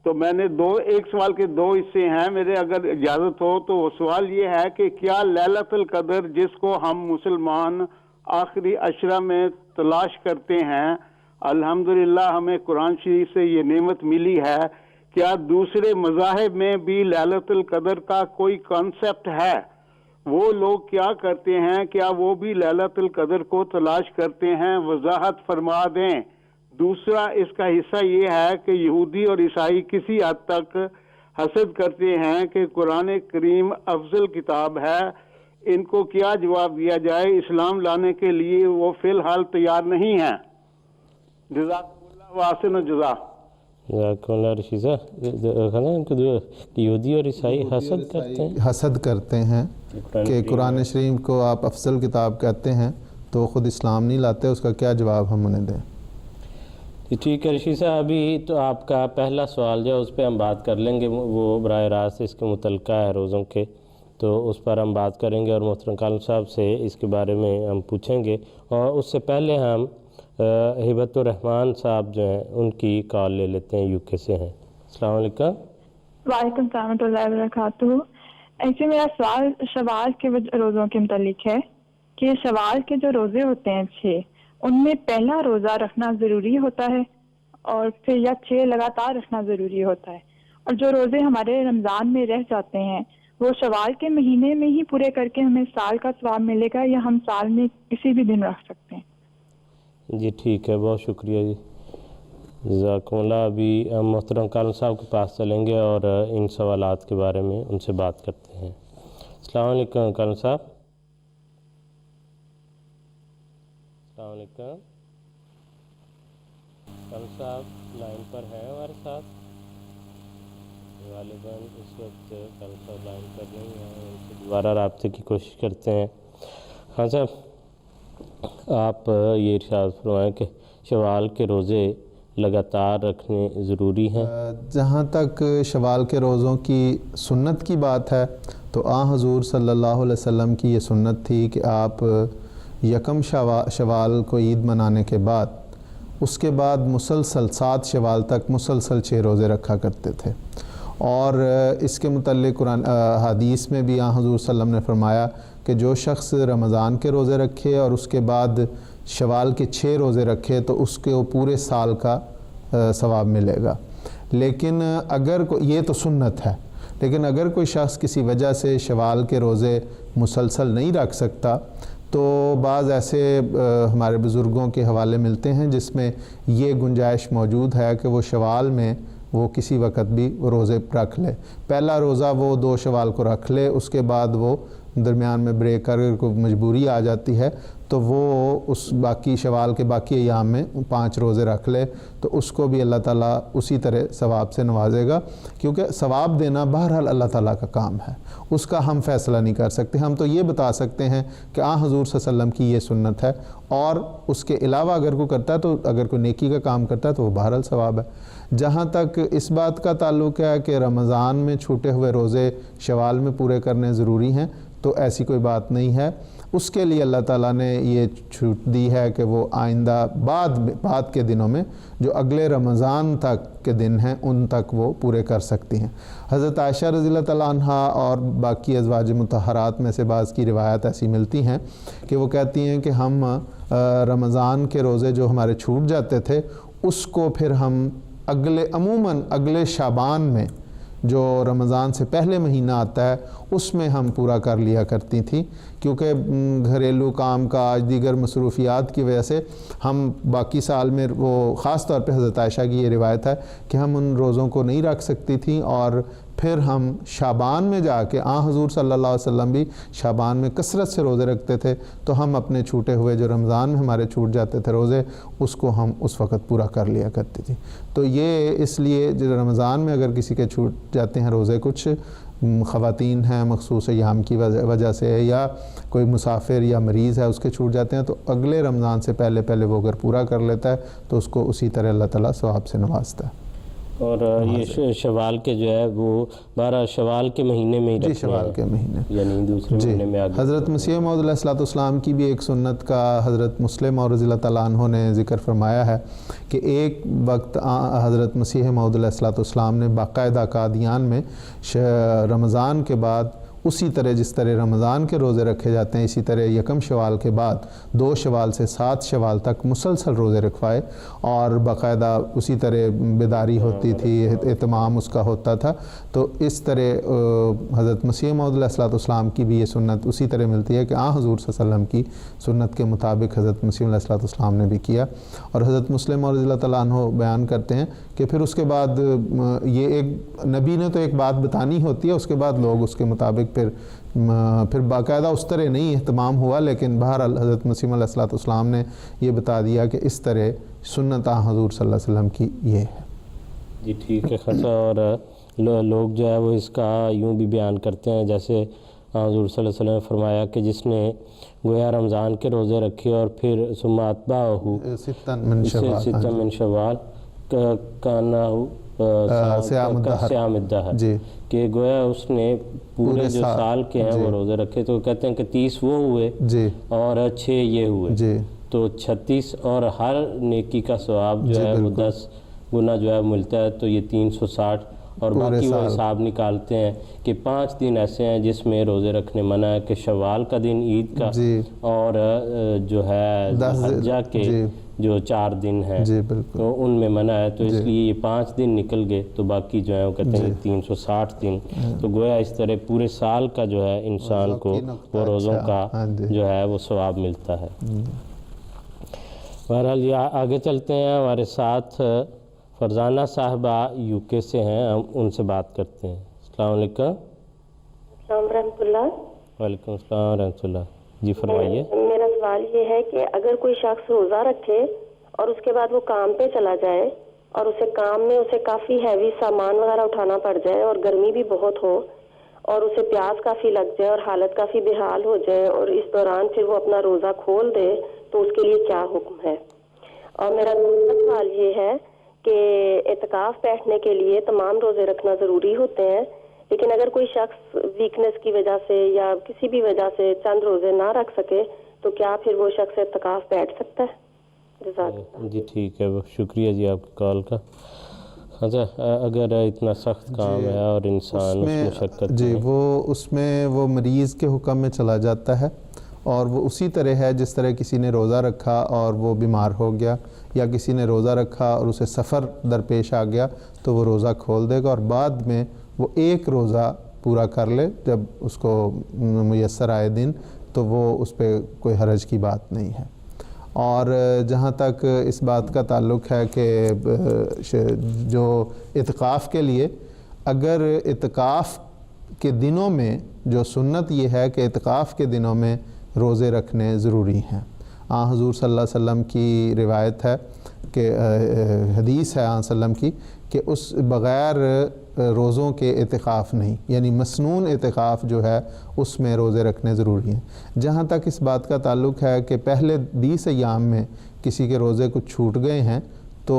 G: تو میں نے ایک سوال کے دو حصے ہیں میرے، اگر اجازت ہو تو۔ سوال یہ ہے کہ کیا لیلۃ القدر جس کو ہم مسلمان آخری عشرہ میں تلاش کرتے ہیں، الحمدللہ ہمیں قرآن شریف سے یہ نعمت ملی ہے، کیا دوسرے مذاہب میں بھی لیلۃ القدر کا کوئی کانسیپٹ ہے؟ وہ لوگ کیا کرتے ہیں؟ کیا وہ بھی لیلۃ القدر کو تلاش کرتے ہیں؟ وضاحت فرما دیں۔ دوسرا اس کا حصہ یہ ہے کہ یہودی اور عیسائی کسی حد تک حسد کرتے ہیں کہ قرآن کریم افضل کتاب ہے، ان کو کیا جواب دیا جائے؟ اسلام لانے کے لیے وہ فی الحال تیار نہیں ہیں۔ جزاکم اللہ واسن الجزا۔
B: جزاکم اللہ رشید صاحب، یہودی اور عیسائی
C: حسد کرتے ہیں کہ قرآن شریف کو آپ افضل کتاب کہتے ہیں تو خود اسلام نہیں لاتے، اس کا کیا جواب ہم انہیں دیں؟
B: ٹھیک ہے رشید صاحب، ابھی تو آپ کا پہلا سوال جو ہے اس پہ ہم بات کر لیں گے، وہ براہ راست اس کے متعلقہ ہے روزوں کے، تو اس پر ہم بات کریں گے، اور محترم کالم صاحب سے اس کے بارے میں ہم پوچھیں گے۔ اور اس سے پہلے ہم ہبت الرحمان صاحب جو ہیں ان کی کال لے لیتے ہیں، یو کے سے ہیں۔ السلام علیکم۔
H: وعلیکم السلام ورحمۃ اللہ وبرکاتہ۔ ایسے میرا سوال شوال کے روزوں کے متعلق ہے کہ شوال کے جو روزے ہوتے ہیں 6، ان میں پہلا روزہ رکھنا ضروری ہوتا ہے اور پھر یا 6 لگاتار رکھنا ضروری ہوتا ہے؟ اور جو روزے ہمارے رمضان میں رہ جاتے ہیں وہ شوال کے مہینے میں ہی پورے کر کے ہمیں سال کا ثواب ملے گا، یا ہم سال میں کسی بھی دن رکھ سکتے ہیں؟
B: جی ٹھیک ہے، بہت شکریہ جی، جزاکم اللہ۔ ابھی ہم محترم کالم صاحب کے پاس چلیں گے اور ان سوالات کے بارے میں ان سے بات کرتے ہیں۔ السلام علیکم کالم صاحب۔ السلام علیکم کالم صاحب، لائن پر ہیں ہمارے ساتھ؟ غالباً اس وقت کالم صاحب لائن پر نہیں ہیں، ان سے دوبارہ رابطے کی کوشش کرتے ہیں۔ ہاں صاحب، آپ یہ ارشاد فرمائیں کہ شوال کے روزے لگاتار رکھنے ضروری ہیں؟
C: جہاں تک شوال کے روزوں کی سنت کی بات ہے تو حضور صلی اللہ علیہ وسلم کی یہ سنت تھی کہ آپ یکم شوال کو عید منانے کے بعد اس کے بعد مسلسل 7 شوال تک مسلسل 6 روزے رکھا کرتے تھے، اور اس کے متعلق قرآن حدیث میں بھی حضور صلی اللہ علیہ وسلم نے فرمایا کہ جو شخص رمضان کے روزے رکھے اور اس کے بعد شوال کے 6 روزے رکھے تو اس کے وہ پورے سال کا ثواب ملے گا. لیکن اگر یہ تو سنت ہے، لیکن اگر کوئی شخص کسی وجہ سے شوال کے روزے مسلسل نہیں رکھ سکتا تو بعض ایسے ہمارے بزرگوں کے حوالے ملتے ہیں جس میں یہ گنجائش موجود ہے کہ وہ شوال میں وہ کسی وقت بھی روزے رکھ لے. پہلا روزہ وہ 2 شوال کو رکھ لے، اس کے بعد وہ درمیان میں بریک کر کوئی مجبوری آ جاتی ہے تو وہ اس باقی شوال کے باقی ایام میں 5 روزے رکھ لے تو اس کو بھی اللہ تعالیٰ اسی طرح ثواب سے نوازے گا، کیونکہ ثواب دینا بہرحال اللہ تعالیٰ کا کام ہے، اس کا ہم فیصلہ نہیں کر سکتے. ہم تو یہ بتا سکتے ہیں کہ حضور صلی اللہ علیہ وسلم کی یہ سنت ہے، اور اس کے علاوہ اگر کوئی کرتا ہے تو اگر کوئی نیکی کا کام کرتا ہے تو وہ بہرحال ثواب ہے. جہاں تک اس بات کا تعلق ہے کہ رمضان میں چھوٹے ہوئے روزے شوال میں پورے کرنے ضروری ہیں، تو ایسی کوئی بات نہیں ہے. اس کے لیے اللہ تعالیٰ نے یہ چھوٹ دی ہے کہ وہ آئندہ بعد کے دنوں میں جو اگلے رمضان تک کے دن ہیں ان تک وہ پورے کر سکتی ہیں. حضرت عائشہ رضی اللہ تعالیٰ عنہا اور باقی ازواج مطہرات میں سے بعض کی روایت ایسی ملتی ہیں کہ وہ کہتی ہیں کہ ہم رمضان کے روزے جو ہمارے چھوٹ جاتے تھے اس کو پھر ہم عموماً اگلے شعبان میں جو رمضان سے پہلے مہینہ آتا ہے اس میں ہم پورا کر لیا کرتی تھیں، کیونکہ گھریلو کام کاج دیگر مصروفیات کی وجہ سے ہم باقی سال میں وہ خاص طور پہ حضرت عائشہ کی یہ روایت ہے کہ ہم ان روزوں کو نہیں رکھ سکتی تھیں، اور پھر ہم شعبان میں جا کے حضور صلی اللہ علیہ وسلم بھی شعبان میں کثرت سے روزے رکھتے تھے، تو ہم اپنے چھوٹے ہوئے جو رمضان میں ہمارے چھوٹ جاتے تھے روزے اس کو ہم اس وقت پورا کر لیا کرتی تھی. تو یہ اس لیے جو رمضان میں اگر کسی کے چھوٹ جاتے ہیں روزے، کچھ خواتین ہیں مخصوص ایام کی وجہ سے یا کوئی مسافر یا مریض ہے اس کے چھوٹ جاتے ہیں، تو اگلے رمضان سے پہلے وہ اگر پورا کر لیتا ہے تو اس کو اسی طرح اللہ تعالیٰ ثواب سے نوازتا ہے.
B: اور یہ شوال کے جو ہے وہ 12 شوال کے مہینے میں ہی رکھنے ہیں،
C: شوال کے مہینے
B: یعنی دوسرے مہینے میں آگے.
C: حضرت مسیح موعود علیہ الصلوۃ والسلام کی بھی ایک سنت کا حضرت مسلم اور رضی اللہ تعالیٰ عنہ نے ذکر فرمایا ہے کہ ایک وقت حضرت مسیح موعود علیہ الصلوۃ والسلام نے باقاعدہ قادیان میں رمضان کے بعد اسی طرح جس طرح رمضان کے روزے رکھے جاتے ہیں اسی طرح 1 شوال کے بعد 2 شوال سے 7 شوال تک مسلسل روزے رکھوائے، اور باقاعدہ اسی طرح بیداری ہوتی تھی، اہتمام اس کا ہوتا تھا. تو اس طرح حضرت مسیح موعود علیہ الصلوۃ والسلام کی بھی یہ سنت اسی طرح ملتی ہے کہ حضور صلی اللہ علیہ وسلم کی سنت کے مطابق حضرت مسیح علیہ الصلوۃ والسلام نے بھی کیا. اور حضرت مسلم اور رضی اللہ تعالیٰ عنہ بیان کرتے ہیں کہ پھر اس کے بعد یہ ایک نبی نے تو ایک بات بتانی ہوتی ہے، اس کے بعد لوگ اس کے مطابق پھر باقاعدہ اس طرح نہیں اہتمام ہوا، لیکن بہرحال حضرت مسیح علیہ الصلوۃ والسلام نے یہ بتا دیا کہ اس طرح سنت حضور صلی اللہ علیہ وسلم کی یہ ہے.
B: جی ٹھیک ہے خاصا. اور لوگ جو ہے وہ اس کا یوں بھی بیان کرتے ہیں جیسے حضور صلی اللہ علیہ وسلم نے فرمایا کہ جس نے گویا رمضان کے روزے رکھے اور پھر ثم اتبعہ ستا من شوال سیام الدہر، کہ گویا اس نے پورے جو سال کے ہیں وہ روزے رکھے، تو کہتے ہیں کہ 30 وہ ہوئے اور 6 یہ ہوئے، تو 36 اور ہر نیکی کا ثواب جو ہے وہ 10 گنا جو ہے ملتا ہے. تو یہ 360. اور باقی وہ حساب نکالتے ہیں کہ 5 دن ایسے ہیں جس میں روزے رکھنے منع ہے، کہ شوال کا دن عید کا اور جو ہے حجہ کے جو 4 دن ہیں تو ان میں منع ہے. تو اس لیے یہ 5 دن نکل گئے، تو باقی جو ہے وہ کہتے ہیں 360 دن. تو گویا اس طرح پورے سال کا جو ہے انسان کو وہ روزوں کا جو ہے وہ ثواب ملتا ہے. بہرحال یہ آگے چلتے ہیں. ہمارے ساتھ فرزانہ صاحبہ UK سے ہیں، ہم ان سے بات کرتے ہیں. السلام علیکم.
I: السلام ورحمۃ اللہ.
B: وعلیکم السلام ورحمۃ اللہ. جی فرمائیے.
I: میرا سوال یہ ہے کہ اگر کوئی شخص روزہ رکھے اور اس کے بعد وہ کام پہ چلا جائے اور اسے کام میں اسے کافی ہیوی سامان وغیرہ اٹھانا پڑ جائے اور گرمی بھی بہت ہو اور اسے پیاس کافی لگ جائے اور حالت کافی بحال ہو جائے اور اس دوران پھر وہ اپنا روزہ کھول دے، تو اس کے لیے کیا حکم ہے؟ اور میرا دوسرا سوال یہ ہے کہ اعتکاف بیٹھنے کے لیے تمام روزے رکھنا ضروری ہوتے ہیں، لیکن اگر کوئی شخص ویکنس کی وجہ سے یا کسی بھی وجہ سے چند روزے نہ رکھ سکے تو کیا پھر وہ شخص اعتکاف بیٹھ سکتا ہے؟
B: جی ٹھیک ہے، شکریہ جی آپ کی کال کا. اگر اتنا سخت کام ہے اور انسان اس مشقت
C: جی اس میں وہ مریض کے حکم میں چلا جاتا ہے، اور وہ اسی طرح ہے جس طرح کسی نے روزہ رکھا اور وہ بیمار ہو گیا، یا کسی نے روزہ رکھا اور اسے سفر درپیش آ گیا تو وہ روزہ کھول دے گا، اور بعد میں وہ ایک روزہ پورا کر لے جب اس کو میسر آئے دن، تو وہ اس پہ کوئی حرج کی بات نہیں ہے۔ اور جہاں تک اس بات کا تعلق ہے کہ جو اعتکاف کے لیے، اگر اعتکاف کے دنوں میں جو سنت یہ ہے کہ اعتکاف کے دنوں میں روزے رکھنے ضروری ہیں۔ حضور صلی اللہ علیہ وسلم کی روایت ہے کہ حدیث ہے صلی اللہ علیہ وسلم کی کہ اس بغیر روزوں کے اعتکاف نہیں، یعنی مسنون اعتکاف جو ہے اس میں روزے رکھنے ضروری ہیں۔ جہاں تک اس بات کا تعلق ہے کہ پہلے 20 ایام میں کسی کے روزے کچھ چھوٹ گئے ہیں تو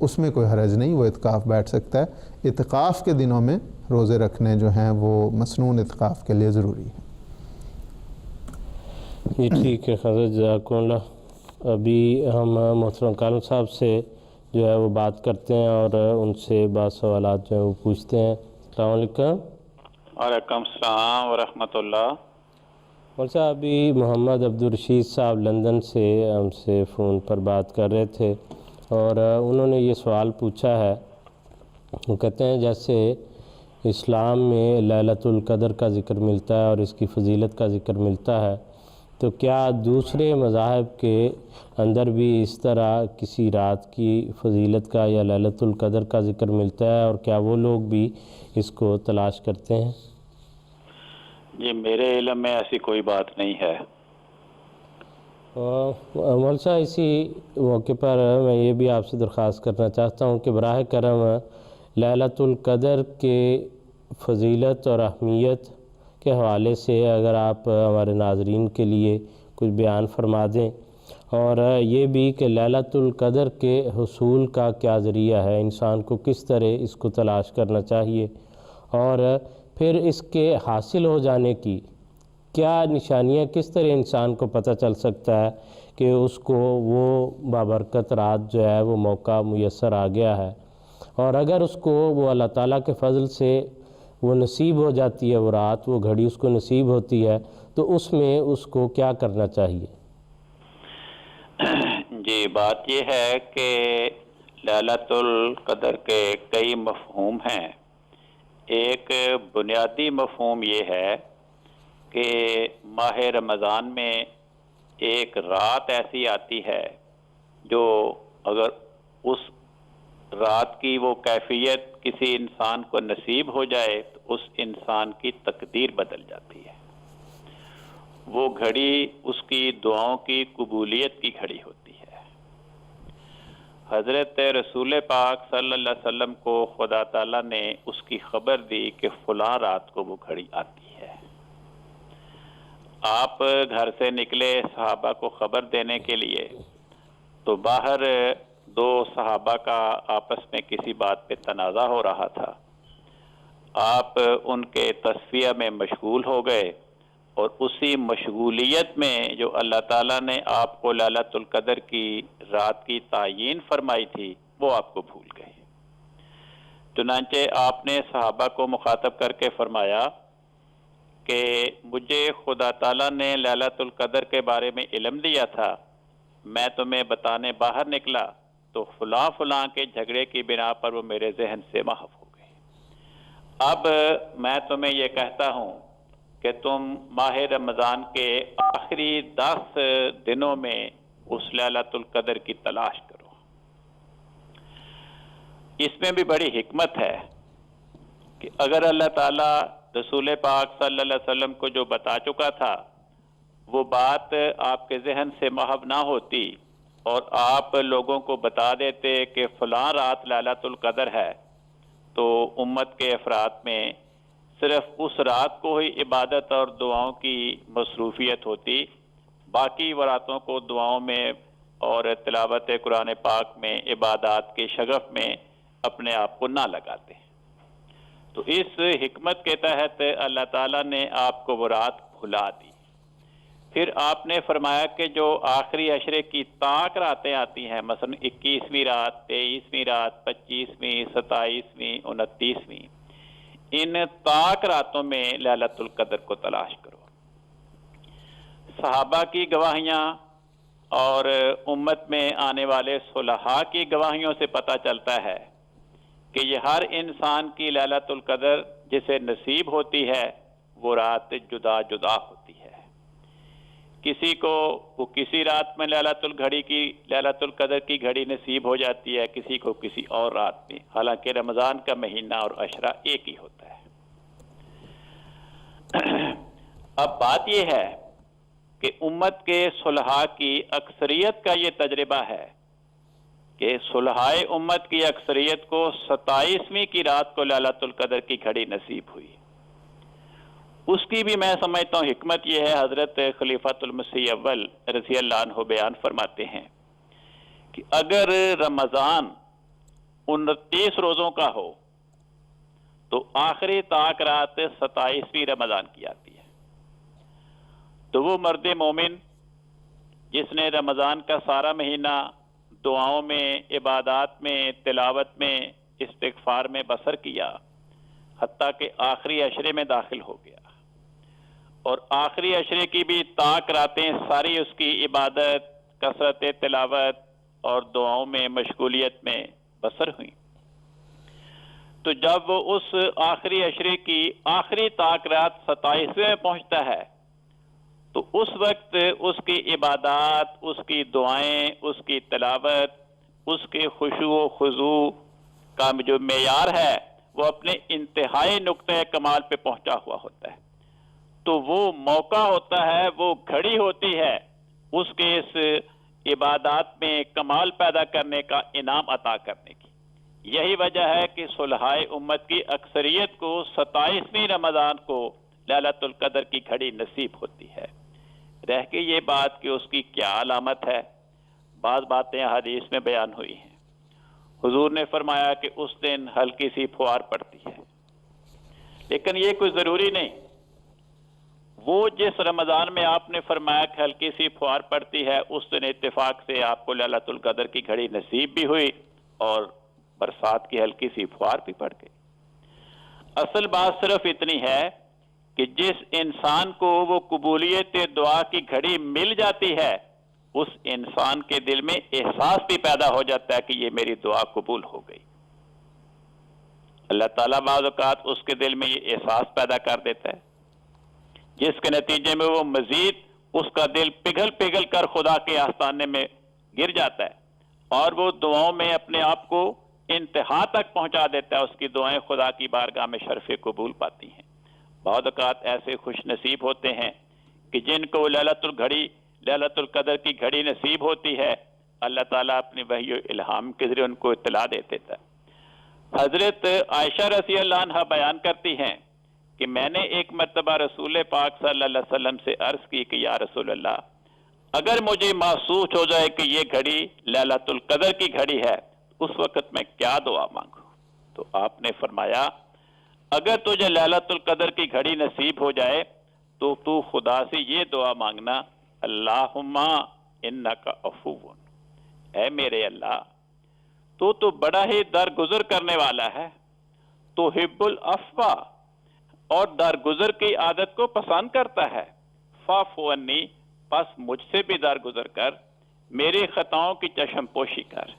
C: اس میں کوئی حرج نہیں، وہ اعتکاف بیٹھ سکتا ہے۔ اعتکاف کے دنوں میں روزے رکھنے جو ہیں وہ مسنون اعتکاف کے لیے ضروری ہے۔
B: جی ٹھیک ہے حضرت، جزاکم اللہ۔ ابھی ہم محترم کالم صاحب سے جو ہے وہ بات کرتے ہیں اور ان سے بعض سوالات جو ہیں وہ پوچھتے ہیں۔ السلام علیکم۔
F: وعلیکم السلام ورحمۃ اللہ۔
B: اور صاحب ابھی محمد عبدالرشید صاحب لندن سے ہم سے فون پر بات کر رہے تھے، اور انہوں نے یہ سوال پوچھا ہے، وہ کہتے ہیں جیسے اسلام میں لیلۃ القدر کا ذکر ملتا ہے اور اس کی فضیلت کا ذکر ملتا ہے، تو کیا دوسرے مذاہب کے اندر بھی اس طرح کسی رات کی فضیلت کا یا لیلۃ القدر کا ذکر ملتا ہے، اور کیا وہ لوگ بھی اس کو تلاش کرتے ہیں؟
F: جی میرے علم میں ایسی کوئی بات نہیں ہے۔
B: مول صاحب اسی موقع پر میں یہ بھی آپ سے درخواست کرنا چاہتا ہوں کہ براہ کرم لیلۃ القدر کے فضیلت اور اہمیت کے حوالے سے اگر آپ ہمارے ناظرین کے لیے کچھ بیان فرما دیں، اور یہ بھی کہ لیلۃ القدر کے حصول کا کیا ذریعہ ہے، انسان کو کس طرح اس کو تلاش کرنا چاہیے، اور پھر اس کے حاصل ہو جانے کی کیا نشانیاں، کس طرح انسان کو پتہ چل سکتا ہے کہ اس کو وہ بابرکت رات جو ہے وہ موقع میسر آ گیا ہے، اور اگر اس کو وہ اللہ تعالیٰ کے فضل سے وہ نصیب ہو جاتی ہے، وہ رات، وہ گھڑی اس کو نصیب ہوتی ہے، تو اس میں اس کو کیا کرنا چاہیے؟
F: جی بات یہ ہے کہ لیلۃ القدر کے کئی مفہوم ہیں۔ ایک بنیادی مفہوم یہ ہے کہ ماہ رمضان میں ایک رات ایسی آتی ہے جو اگر اس رات کی وہ کیفیت کسی انسان کو نصیب ہو جائے تو اس انسان کی تقدیر بدل جاتی ہے۔ وہ گھڑی اس کی دعاؤں کی قبولیت کی گھڑی ہوتی ہے۔ حضرت رسول پاک صلی اللہ علیہ وسلم کو خدا تعالیٰ نے اس کی خبر دی کہ فلاں رات کو وہ گھڑی آتی ہے۔ آپ گھر سے نکلے صحابہ کو خبر دینے کے لیے، تو باہر دو صحابہ کا آپس میں کسی بات پہ تنازع ہو رہا تھا۔ آپ ان کے تصفیہ میں مشغول ہو گئے، اور اسی مشغولیت میں جو اللہ تعالیٰ نے آپ کو لیلۃ القدر کی رات کی تعیین فرمائی تھی وہ آپ کو بھول گئے۔ چنانچہ آپ نے صحابہ کو مخاطب کر کے فرمایا کہ مجھے خدا تعالیٰ نے لیلۃ القدر کے بارے میں علم دیا تھا، میں تمہیں بتانے باہر نکلا تو فلاں فلاں کے جھگڑے کی بنا پر وہ میرے ذہن سے محو ہو گئے۔ اب میں تمہیں یہ کہتا ہوں کہ تم ماہ رمضان کے آخری 10 دنوں میں اس لیلۃ القدر کی تلاش کرو۔ اس میں بھی بڑی حکمت ہے کہ اگر اللہ تعالیٰ رسول پاک صلی اللہ علیہ وسلم کو جو بتا چکا تھا وہ بات آپ کے ذہن سے محو نہ ہوتی اور آپ لوگوں کو بتا دیتے کہ فلاں رات لیلۃ القدر ہے، تو امت کے افراد میں صرف اس رات کو ہی عبادت اور دعاؤں کی مصروفیت ہوتی، باقی راتوں کو دعاؤں میں اور تلاوت قرآن پاک میں، عبادات کے شغف میں اپنے آپ کو نہ لگاتے۔ تو اس حکمت کے تحت اللہ تعالیٰ نے آپ کو وہ رات بھلا دی۔ پھر آپ نے فرمایا کہ جو آخری عشرے کی طاق راتیں آتی ہیں، مثلا 21ویں رات، 23ویں رات، 25ویں، 27ویں، 29ویں، ان طاق راتوں میں لیلۃ القدر کو تلاش کرو۔ صحابہ کی گواہیاں اور امت میں آنے والے صلحاء کی گواہیوں سے پتہ چلتا ہے کہ یہ ہر انسان کی لیلۃ القدر جسے نصیب ہوتی ہے وہ رات جدا جدا ہوتی ہے۔ کسی کو وہ کسی رات میں لیلۃ القدر کی گھڑی نصیب ہو جاتی ہے، کسی کو کسی اور رات میں، حالانکہ رمضان کا مہینہ اور عشرہ ایک ہی ہوتا ہے۔ اب بات یہ ہے کہ امت کے صلحاء کی اکثریت کا یہ تجربہ ہے کہ صلحاء امت کی اکثریت کو 27ویں کی رات کو لیلۃ القدر کی گھڑی نصیب ہوئی۔ اس کی بھی میں سمجھتا ہوں حکمت یہ ہے، حضرت خلیفۃ المسیح اول رضی اللہ عنہ بیان فرماتے ہیں کہ اگر رمضان 29 روزوں کا ہو تو آخری طاق رات 27ویں رمضان کی آتی ہے، تو وہ مرد مومن جس نے رمضان کا سارا مہینہ دعاؤں میں، عبادات میں، تلاوت میں، استغفار میں بسر کیا، حتیٰ کہ آخری عشرے میں داخل ہو گیا، اور آخری عشرے کی بھی طاق راتیں ساری اس کی عبادت، کثرت تلاوت اور دعاؤں میں، مشغولیت میں بسر ہوئیں، تو جب وہ اس آخری عشرے کی آخری طاق رات 27ویں میں پہنچتا ہے تو اس وقت اس کی عبادات، اس کی دعائیں، اس کی تلاوت، اس کے خشوع و خضوع کا جو معیار ہے وہ اپنے انتہائی نقطۂ کمال پہ پہنچا ہوا ہوتا ہے۔ تو وہ موقع ہوتا ہے، وہ گھڑی ہوتی ہے اس کے اس عبادات میں کمال پیدا کرنے کا، انعام عطا کرنے کی۔ یہی وجہ ہے کہ صلحاء امت کی اکثریت کو 27ویں رمضان کو لیلۃ القدر کی گھڑی نصیب ہوتی ہے۔ رہ کے یہ بات کہ اس کی کیا علامت ہے، بعض باتیں حدیث میں بیان ہوئی ہیں۔ حضور نے فرمایا کہ اس دن ہلکی سی پھوار پڑتی ہے، لیکن یہ کوئی ضروری نہیں۔ وہ جس رمضان میں آپ نے فرمایا کہ ہلکی سی پھوار پڑتی ہے، اس دن اتفاق سے آپ کو لیلۃ القدر کی گھڑی نصیب بھی ہوئی اور برسات کی ہلکی سی پھوار بھی پڑ گئی۔ اصل بات صرف اتنی ہے کہ جس انسان کو وہ قبولیت دعا کی گھڑی مل جاتی ہے، اس انسان کے دل میں احساس بھی پیدا ہو جاتا ہے کہ یہ میری دعا قبول ہو گئی۔ اللہ تعالیٰ بعض اوقات اس کے دل میں یہ احساس پیدا کر دیتا ہے، جس کے نتیجے میں وہ مزید اس کا دل پگھل پگھل کر خدا کے آستانے میں گر جاتا ہے، اور وہ دعاؤں میں اپنے آپ کو انتہا تک پہنچا دیتا ہے، اس کی دعائیں خدا کی بارگاہ میں شرف قبول پاتی ہیں۔ بعض اوقات ایسے خوش نصیب ہوتے ہیں کہ جن کو لیلۃ القدر کی گھڑی نصیب ہوتی ہے، اللہ تعالیٰ اپنی وحی و الہام کے ذریعے ان کو اطلاع دے دیتا ہے۔ حضرت عائشہ رضی اللہ عنہ بیان کرتی ہیں کہ میں نے ایک مرتبہ رسول پاک صلی اللہ علیہ وسلم سے عرض کی کہ یا رسول اللہ، اگر مجھے محسوس ہو جائے کہ یہ گھڑی لیلۃ القدر کی گھڑی ہے، اس وقت میں کیا دعا مانگوں؟ تو آپ نے فرمایا اگر تجھے لیلۃ القدر کی گھڑی نصیب ہو جائے تو خدا سے یہ دعا مانگنا، اللہم انک عفو، اے میرے اللہ تو بڑا ہی درگزر کرنے والا ہے، تو حب العفو، اور درگزر کی عادت کو پسند کرتا ہے، فاعف عنی، پس مجھ سے بھی درگزر کر، میری خطاؤں کی چشم پوشی کر۔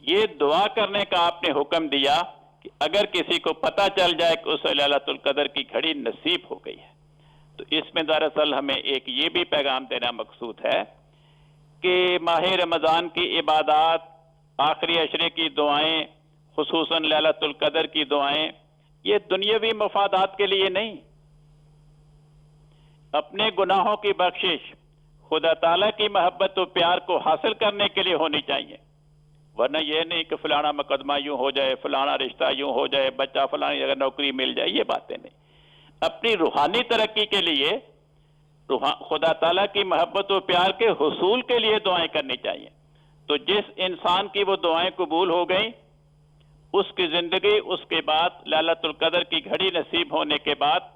F: یہ دعا کرنے کا آپ نے حکم دیا کہ اگر کسی کو پتہ چل جائے کہ اسے لیلۃ القدر کی گھڑی نصیب ہو گئی ہے، تو اس میں دراصل ہمیں ایک یہ بھی پیغام دینا مقصود ہے کہ ماہ رمضان کی عبادات، آخری عشرے کی دعائیں، خصوصاً لیلۃ القدر کی دعائیں، یہ دنیاوی مفادات کے لیے نہیں، اپنے گناہوں کی بخشش، خدا تعالیٰ کی محبت و پیار کو حاصل کرنے کے لیے ہونی چاہیے، ورنہ یہ نہیں کہ فلانا مقدمہ یوں ہو جائے، فلانا رشتہ یوں ہو جائے، بچہ فلانی اگر نوکری مل جائے، یہ باتیں نہیں۔ اپنی روحانی ترقی کے لیے، خدا تعالیٰ کی محبت و پیار کے حصول کے لیے دعائیں کرنی چاہیے۔ تو جس انسان کی وہ دعائیں قبول ہو گئیں، اس کی زندگی اس کے بعد لیلۃ القدر کی گھڑی نصیب ہونے کے بعد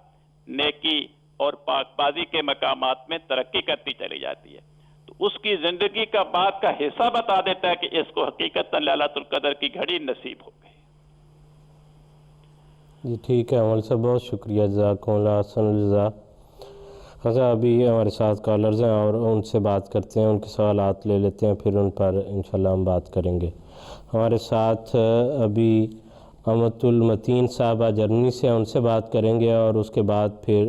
F: نیکی اور پاک بازی کے مقامات میں ترقی کرتی چلی جاتی ہے. تو اس کی زندگی کا بعد کا حصہ بتا دیتا ہے کہ اس کو حقیقت لیلۃ القدر کی گھڑی نصیب ہو گئی.
B: جی ٹھیک ہے عمر صاحب، بہت شکریہ، جزاکم اللہ احسن الجزا. خزاں ابھی ہمارے ساتھ کالرز ہیں اور ان سے بات کرتے ہیں، ان کے سوالات لے لیتے ہیں، پھر ان پر انشاءاللہ ہم بات کریں گے. ہمارے ساتھ ابھی امت المتین صاحبہ جرمنی سے، ان سے بات کریں گے، اور اس کے بعد پھر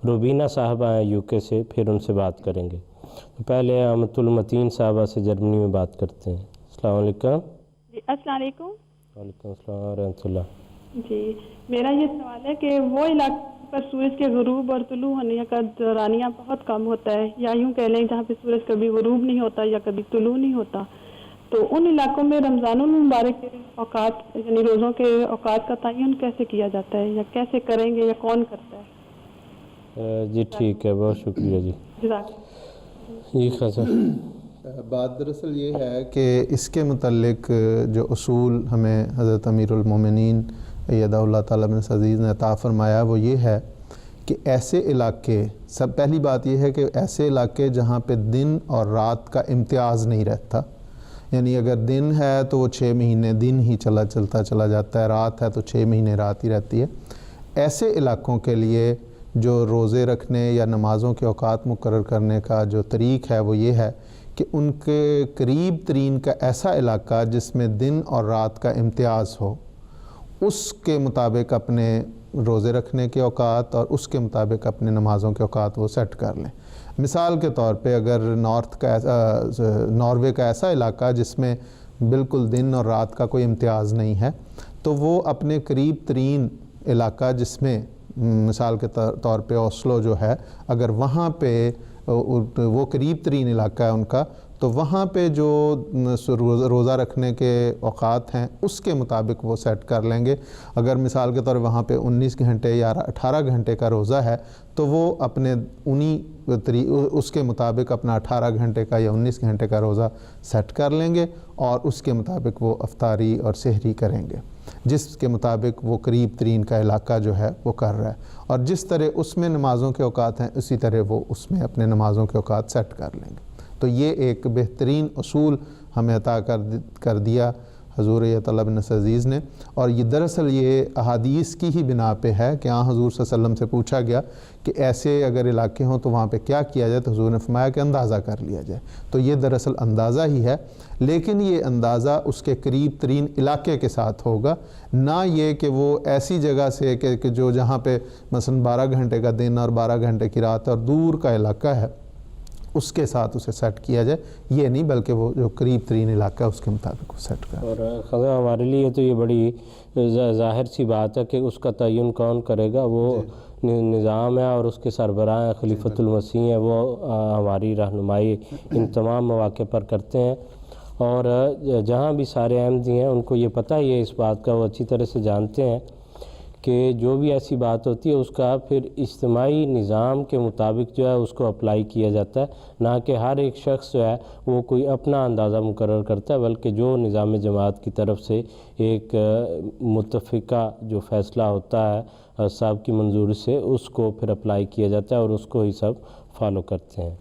B: روبینہ صاحبہ ہیں یو کے سے، پھر ان سے بات کریں گے. پہلے امت المتین صاحبہ سے جرمنی میں بات کرتے ہیں. السلام علیکم.
J: جی السلام علیکم.
B: وعلیکم السلام ورحمۃ اللہ.
J: جی میرا یہ سوال ہے کہ وہ علاقے پر سورج کے غروب اور طلوع ہونے کا دورانیہ بہت کم ہوتا ہے، یا یوں کہہ لیں جہاں پہ سورج کبھی غروب نہیں ہوتا یا کبھی طلوع نہیں ہوتا، تو ان علاقوں میں رمضان المبارک کے اوقات یعنی روزوں کے اوقات کا تعین کیسے کیا جاتا ہے، یا کیسے کریں گے، یا کون کرتا ہے؟
B: جی ٹھیک ہے، بہت شکریہ. جی جی خاصا
C: بات دراصل یہ ہے کہ اس کے متعلق جو اصول ہمیں حضرت امیر المومنین ایدہ اللہ تعالیٰ بن عزیز نے عطا فرمایا وہ یہ ہے کہ ایسے علاقے، پہلی بات یہ ہے کہ ایسے علاقے جہاں پہ دن اور رات کا امتیاز نہیں رہتا، یعنی اگر دن ہے تو وہ 6 مہینے دن ہی چلتا جاتا ہے، رات ہے تو 6 مہینے رات ہی رہتی ہے. ایسے علاقوں کے لیے جو روزے رکھنے یا نمازوں کے اوقات مقرر کرنے کا جو طریق ہے وہ یہ ہے کہ ان کے قریب ترین کا ایسا علاقہ جس میں دن اور رات کا امتیاز ہو، اس کے مطابق اپنے روزے رکھنے کے اوقات اور اس کے مطابق اپنے نمازوں کے اوقات وہ سیٹ کر لیں. مثال کے طور پہ اگر ناروے کا ایسا علاقہ جس میں بالکل دن اور رات کا کوئی امتیاز نہیں ہے، تو وہ اپنے قریب ترین علاقہ جس میں مثال کے طور پہ اوسلو جو ہے، اگر وہاں پہ وہ قریب ترین علاقہ ہے ان کا، تو وہاں پہ جو روزہ رکھنے کے اوقات ہیں اس کے مطابق وہ سیٹ کر لیں گے. اگر مثال کے طور پہ وہاں پہ 19 گھنٹے یا 18 گھنٹے کا روزہ ہے تو وہ اپنے اس کے مطابق اپنا 18 گھنٹے کا یا 19 گھنٹے کا روزہ سیٹ کر لیں گے، اور اس کے مطابق وہ افطاری اور سحری کریں گے جس کے مطابق وہ قریب ترین کا علاقہ جو ہے وہ کر رہا ہے. اور جس طرح اس میں نمازوں کے اوقات ہیں اسی طرح وہ اس میں اپنے نمازوں کے اوقات سیٹ کر لیں گے. تو یہ ایک بہترین اصول ہمیں عطا کر دیا حضور طلب بن عزیز نے. اور یہ دراصل یہ احادیث کی ہی بنا پہ ہے کہ حضور صلی اللہ علیہ وسلم سے پوچھا گیا کہ ایسے اگر علاقے ہوں تو وہاں پہ کیا کیا جائے، تو حضور نے فرمایا کہ اندازہ کر لیا جائے. تو یہ دراصل اندازہ ہی ہے، لیکن یہ اندازہ اس کے قریب ترین علاقے کے ساتھ ہوگا، نہ یہ کہ وہ ایسی جگہ سے کہ جو جہاں پہ مثلا 12 گھنٹے کا دن اور 12 گھنٹے کی رات اور دور کا علاقہ ہے اس کے ساتھ اسے سیٹ کیا جائے. یہ نہیں، بلکہ وہ جو قریب ترین علاقہ ہے اس کے مطابق وہ سیٹ کرے.
B: اور خزاں ہمارے لیے تو یہ بڑی ظاہر سی بات ہے کہ اس کا تعین کون کرے گا، وہ نظام ہے اور اس کے سربراہ ہیں خلیفۃ المسیح ہیں، وہ ہماری رہنمائی ان تمام مواقع پر کرتے ہیں. اور جہاں بھی سارے احمدی ہیں ان کو یہ پتہ ہی ہے اس بات کا، وہ اچھی طرح سے جانتے ہیں کہ جو بھی ایسی بات ہوتی ہے اس کا پھر اجتماعی نظام کے مطابق جو ہے اس کو اپلائی کیا جاتا ہے، نہ کہ ہر ایک شخص جو ہے وہ کوئی اپنا اندازہ مقرر کرتا ہے، بلکہ جو نظام جماعت کی طرف سے ایک متفقہ جو فیصلہ ہوتا ہے صاحب کی منظوری سے، اس کو پھر اپلائی کیا جاتا ہے اور اس کو ہی سب فالو کرتے ہیں.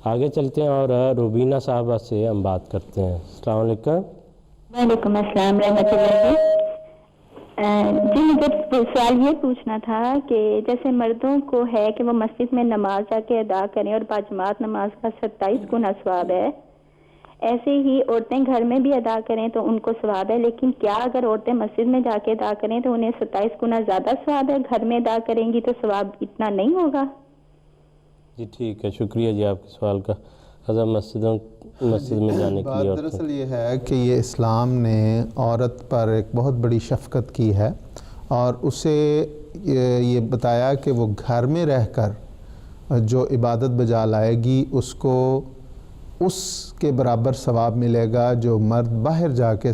B: آگے چلتے ہیں اور روبینہ صاحبہ سے ہم بات کرتے ہیں. السلام علیکم.
K: وعلیکم السلام رحمۃ اللہ. جی مجھے سوال یہ پوچھنا تھا کہ جیسے مردوں کو ہے کہ وہ مسجد میں نماز جا کے ادا کریں اور باجماعت نماز کا 27 گنا ثواب ہے، ایسے ہی عورتیں گھر میں بھی ادا کریں تو ان کو ثواب ہے، لیکن کیا اگر عورتیں مسجد میں جا کے ادا کریں تو انہیں 27 گنا زیادہ ثواب ہے، گھر میں ادا کریں گی تو ثواب اتنا نہیں ہوگا؟
B: جی ٹھیک ہے، شکریہ جی آپ کے سوال کا. مسجد میں جانے کے لیے
C: دراصل یہ ہے کہ یہ اسلام نے عورت پر ایک بہت بڑی شفقت کی ہے اور اسے یہ بتایا کہ وہ گھر میں رہ کر جو عبادت بجا لائے گی اس کو اس کے برابر ثواب ملے گا جو مرد باہر جا کے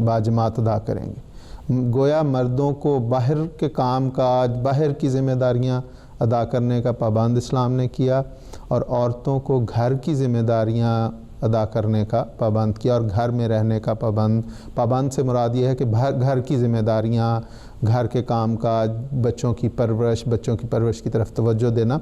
C: باجماعت ادا کریں گے. گویا مردوں کو باہر کے کام کاج، باہر کی ذمہ داریاں ادا کرنے کا پابند اسلام نے کیا، اور عورتوں کو گھر کی ذمہ داریاں ادا کرنے کا پابند کیا، اور گھر میں رہنے کا پابند سے مراد یہ ہے کہ گھر کی ذمہ داریاں، گھر کے کام کاج، بچوں کی پرورش کی طرف توجہ دینا،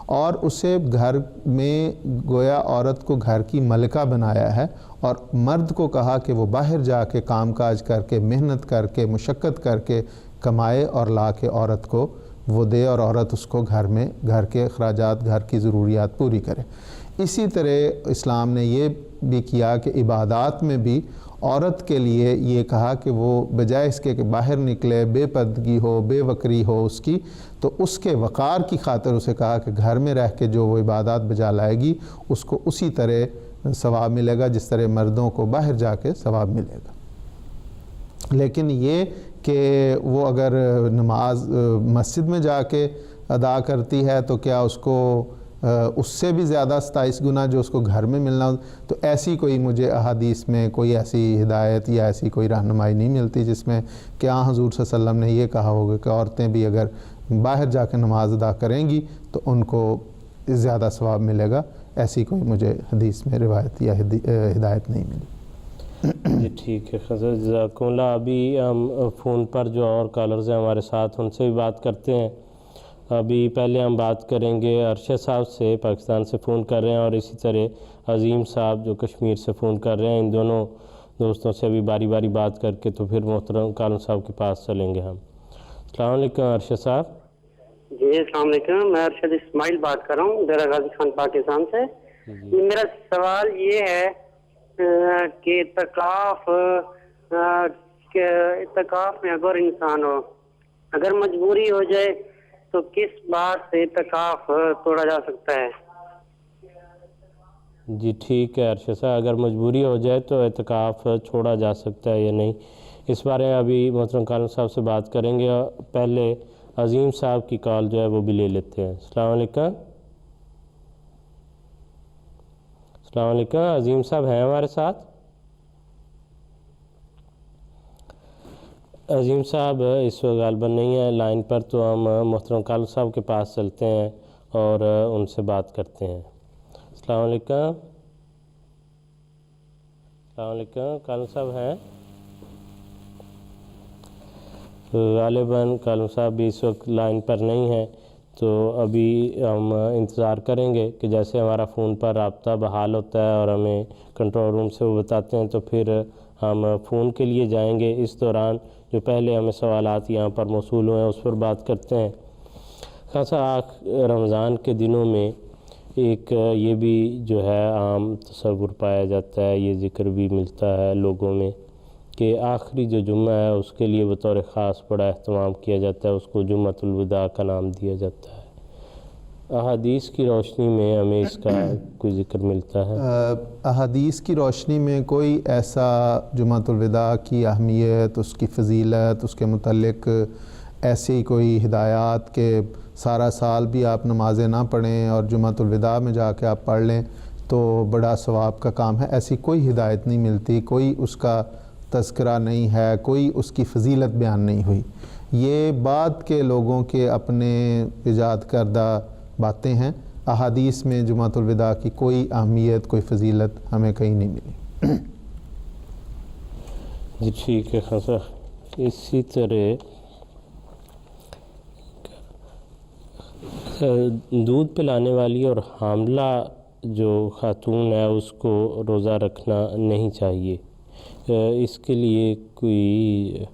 C: اور اسے گھر میں گویا عورت کو گھر کی ملکہ بنایا ہے، اور مرد کو کہا کہ وہ باہر جا کے کام کاج کر کے، محنت کر کے، مشقت کر کے کمائے اور لا کے عورت کو وہ دے، اور عورت اس کو گھر میں گھر کے اخراجات، گھر کی ضروریات پوری کرے۔ اسی طرح اسلام نے یہ بھی کیا کہ عبادات میں بھی عورت کے لیے یہ کہا کہ وہ بجائے اس کے کہ باہر نکلے، بے پردگی ہو، بے وقری ہو اس کی، تو اس کے وقار کی خاطر اسے کہا کہ گھر میں رہ کے جو وہ عبادات بجا لائے گی اس کو اسی طرح ثواب ملے گا جس طرح مردوں کو باہر جا کے ثواب ملے گا۔ لیکن یہ کہ وہ اگر نماز مسجد میں جا کے ادا کرتی ہے تو کیا اس کو اس سے بھی زیادہ 27 گنا جو اس کو گھر میں ملنا، تو ایسی کوئی مجھے احادیث میں کوئی ایسی ہدایت یا ایسی کوئی رہنمائی نہیں ملتی جس میں کہ حضور صلی اللہ علیہ وسلم نے یہ کہا ہوگا کہ عورتیں بھی اگر باہر جا کے نماز ادا کریں گی تو ان کو زیادہ ثواب ملے گا۔ ایسی کوئی مجھے حدیث میں روایت یا ہدایت نہیں ملی۔
B: جی ٹھیک ہے، جزاکم اللہ۔ ابھی ہم فون پر جو اور کالرز ہیں ہمارے ساتھ ان سے بھی بات کرتے ہیں۔ ابھی پہلے ہم بات کریں گے ارشد صاحب سے، پاکستان سے فون کر رہے ہیں، اور اسی طرح عظیم صاحب جو کشمیر سے فون کر رہے ہیں۔ ان دونوں دوستوں سے ابھی باری باری بات کر کے تو پھر محترم کالم صاحب کے پاس چلیں گے ہم۔ السلام علیکم ارشد صاحب۔
L: جی السلام علیکم، میں ارشد اسماعیل بات کر رہا ہوں ڈیرہ غازی خان پاکستان سے۔ میرا سوال یہ ہے کہ اعتکاف میں اگر انسان ہو، اگر مجبوری ہو جائے تو کس بات سے اعتکاف توڑا جا سکتا ہے؟
B: جی ٹھیک ہے ارشد صاحب، اگر مجبوری ہو جائے تو اعتکاف چھوڑا جا سکتا ہے یا نہیں، اس بارے میں ابھی محترم کالم صاحب سے بات کریں گے۔ پہلے عظیم صاحب کی کال جو ہے وہ بھی لے لیتے ہیں۔ السلام علیکم۔ السلام علیکم، عظیم صاحب ہیں ہمارے ساتھ؟ عظیم صاحب اس وقت غالباً نہیں ہے لائن پر، تو ہم محترم کالم صاحب کے پاس چلتے ہیں اور ان سے بات کرتے ہیں۔ السلام علیکم۔ السلام علیکم، کالم صاحب ہیں؟ غالباً کالم صاحب بھی اس وقت لائن پر نہیں ہیں، تو ابھی ہم انتظار کریں گے کہ جیسے ہمارا فون پر رابطہ بحال ہوتا ہے اور ہمیں کنٹرول روم سے وہ بتاتے ہیں تو پھر ہم فون کے لیے جائیں گے۔ اس دوران جو پہلے ہمیں سوالات یہاں پر موصول ہوئے ہیں اس پر بات کرتے ہیں۔ خاصا رمضان کے دنوں میں ایک یہ بھی جو ہے عام تصور پایا جاتا ہے، یہ ذکر بھی ملتا ہے لوگوں میں کہ آخری جو جمعہ ہے اس کے لیے بطور خاص بڑا اہتمام کیا جاتا ہے، اس کو جمعۃ الوداع کا نام دیا جاتا ہے۔ احادیث کی روشنی میں ہمیں اس کا کوئی ذکر ملتا ہے؟
C: احادیث کی روشنی میں کوئی ایسا جمعۃ الوداع کی اہمیت، اس کی فضیلت، اس کے متعلق ایسی کوئی ہدایات کہ سارا سال بھی آپ نمازیں نہ پڑھیں اور جمعۃ الوداع میں جا کے آپ پڑھ لیں تو بڑا ثواب کا کام ہے، ایسی کوئی ہدایت نہیں ملتی، کوئی اس کا تذکرہ نہیں ہے، کوئی اس کی فضیلت بیان نہیں ہوئی۔ یہ بعد کے لوگوں کے اپنے ایجاد کردہ باتیں ہیں، احادیث میں جمعۃ الوداع کی کوئی اہمیت، کوئی فضیلت ہمیں کہیں نہیں ملی۔
B: جی ٹھیک ہے خاصا۔ اسی طرح دودھ پلانے والی اور حاملہ جو خاتون ہے اس کو روزہ رکھنا نہیں چاہیے، اس کے لیے کوئی؟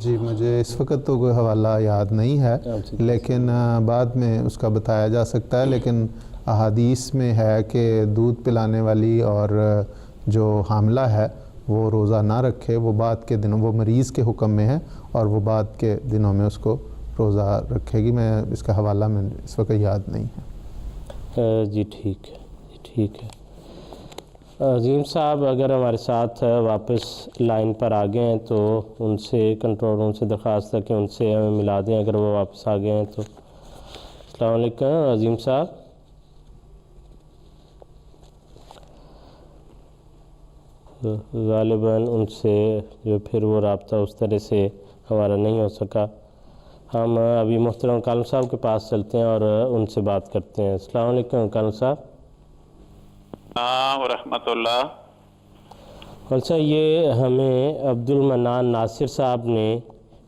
C: جی مجھے اس وقت تو کوئی حوالہ یاد نہیں ہے، لیکن بعد میں اس کا بتایا جا سکتا ہے، لیکن احادیث میں ہے کہ دودھ پلانے والی اور جو حاملہ ہے وہ روزہ نہ رکھے، وہ بعد کے دنوں، وہ مریض کے حکم میں ہے اور وہ بعد کے دنوں میں اس کو روزہ رکھے گی۔ میں اس کا حوالہ میں اس وقت یاد نہیں ہے۔
B: جی ٹھیک ہے، جی ٹھیک ہے۔ عظیم صاحب اگر ہمارے ساتھ واپس لائن پر آ گئے ہیں تو ان سے کنٹرول روم سے درخواست ہے کہ ان سے ہمیں ملا دیں اگر وہ واپس آ گئے ہیں تو۔ السلام علیکم عظیم صاحب۔ غالباً ان سے جو پھر وہ رابطہ اس طرح سے ہمارا نہیں ہو سکا۔ ہم ابھی محترم کالم صاحب کے پاس چلتے ہیں اور ان سے بات کرتے ہیں۔ السلام علیکم کالم صاحب۔
F: ورحمۃ اللہ۔
B: اچھا، یہ ہمیں عبد المنان ناصر صاحب نے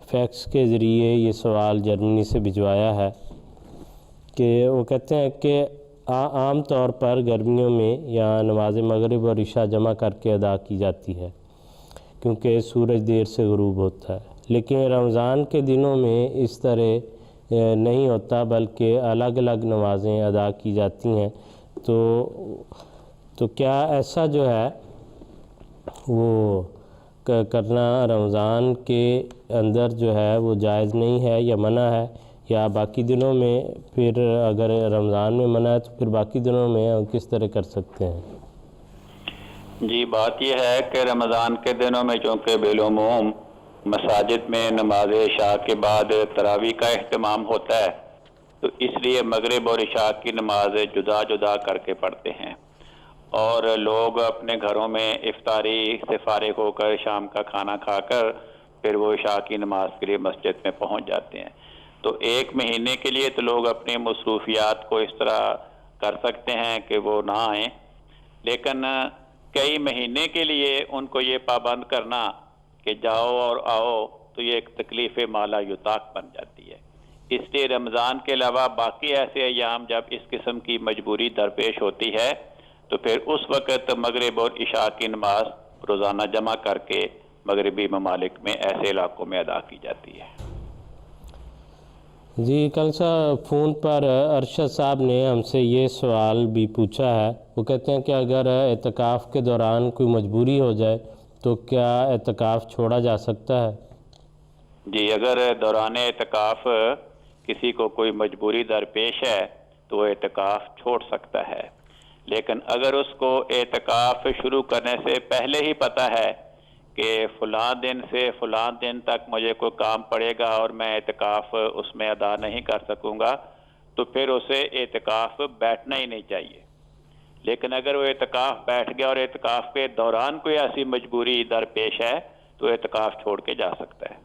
B: فیکس کے ذریعے یہ سوال جرمنی سے بھجوایا ہے کہ وہ کہتے ہیں کہ عام طور پر گرمیوں میں یہاں نماز مغرب اور عشاء جمع کر کے ادا کی جاتی ہے کیونکہ سورج دیر سے غروب ہوتا ہے، لیکن رمضان کے دنوں میں اس طرح نہیں ہوتا بلکہ الگ الگ نمازیں ادا کی جاتی ہیں۔ تو کیا ایسا جو ہے وہ کرنا رمضان کے اندر جو ہے وہ جائز نہیں ہے یا منع ہے، یا باقی دنوں میں پھر اگر رمضان میں منع ہے تو پھر باقی دنوں میں ہم کس طرح کر سکتے ہیں؟
F: جی، بات یہ ہے کہ رمضان کے دنوں میں چونکہ بالعموم مساجد میں نماز عشاء کے بعد تراویح کا اہتمام ہوتا ہے، تو اس لیے مغرب اور عشاء کی نماز جدا جدا کر کے پڑھتے ہیں، اور لوگ اپنے گھروں میں افطاری سے فارغ ہو کر شام کا کھانا کھا کر پھر وہ عشاء کی نماز کے لیے مسجد میں پہنچ جاتے ہیں۔ تو ایک مہینے کے لیے تو لوگ اپنی مصروفیات کو اس طرح کر سکتے ہیں کہ وہ نہ آئیں، لیکن کئی مہینے کے لیے ان کو یہ پابند کرنا کہ جاؤ اور آؤ تو یہ ایک تکلیف مالا یطاق بن جاتی ہے۔ اس لیے رمضان کے علاوہ باقی ایسے ایام جب اس قسم کی مجبوری درپیش ہوتی ہے تو پھر اس وقت مغرب اور عشاء کی نماز روزانہ جمع کر کے مغربی ممالک میں ایسے علاقوں میں ادا کی جاتی ہے۔
B: جی، کل سا فون پر ارشد صاحب نے ہم سے یہ سوال بھی پوچھا ہے، وہ کہتے ہیں کہ اگر اعتکاف کے دوران کوئی مجبوری ہو جائے تو کیا اعتکاف چھوڑا جا سکتا ہے؟
F: جی، اگر دوران اعتکاف کسی کو کوئی مجبوری درپیش ہے تو وہ اعتکاف چھوڑ سکتا ہے، لیکن اگر اس کو اعتکاف شروع کرنے سے پہلے ہی پتہ ہے کہ فلاں دن سے فلاں دن تک مجھے کوئی کام پڑے گا اور میں اعتکاف اس میں ادا نہیں کر سکوں گا، تو پھر اسے اعتکاف بیٹھنا ہی نہیں چاہیے۔ لیکن اگر وہ اعتکاف بیٹھ گیا اور اعتکاف کے دوران کوئی ایسی مجبوری درپیش ہے تو اعتکاف چھوڑ کے جا سکتا ہے۔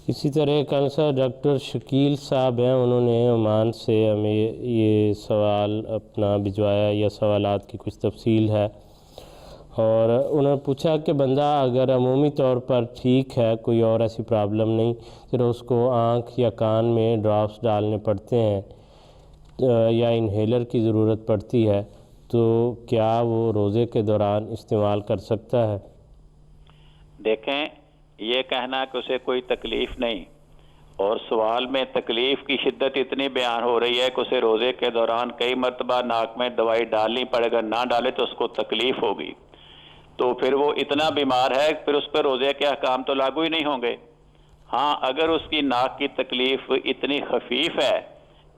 B: اسی طرح کل سا ڈاکٹر شکیل صاحب ہیں، انہوں نے عمان سے ہمیں یہ سوال اپنا بھجوایا، یا سوالات کی کچھ تفصیل ہے، اور انہوں نے پوچھا کہ بندہ اگر عمومی طور پر ٹھیک ہے، کوئی اور ایسی پرابلم نہیں، پھر اس کو آنکھ یا کان میں ڈراپس ڈالنے پڑتے ہیں یا انہیلر کی ضرورت پڑتی ہے، تو کیا وہ روزے کے دوران استعمال کر سکتا ہے؟
F: دیکھیں، یہ کہنا کہ اسے کوئی تکلیف نہیں، اور سوال میں تکلیف کی شدت اتنی بیان ہو رہی ہے کہ اسے روزے کے دوران کئی مرتبہ ناک میں دوائی ڈالنی پڑے گا، نہ ڈالے تو اس کو تکلیف ہوگی، تو پھر وہ اتنا بیمار ہے پھر اس پر روزے کے احکام تو لاگو ہی نہیں ہوں گے۔ ہاں، اگر اس کی ناک کی تکلیف اتنی خفیف ہے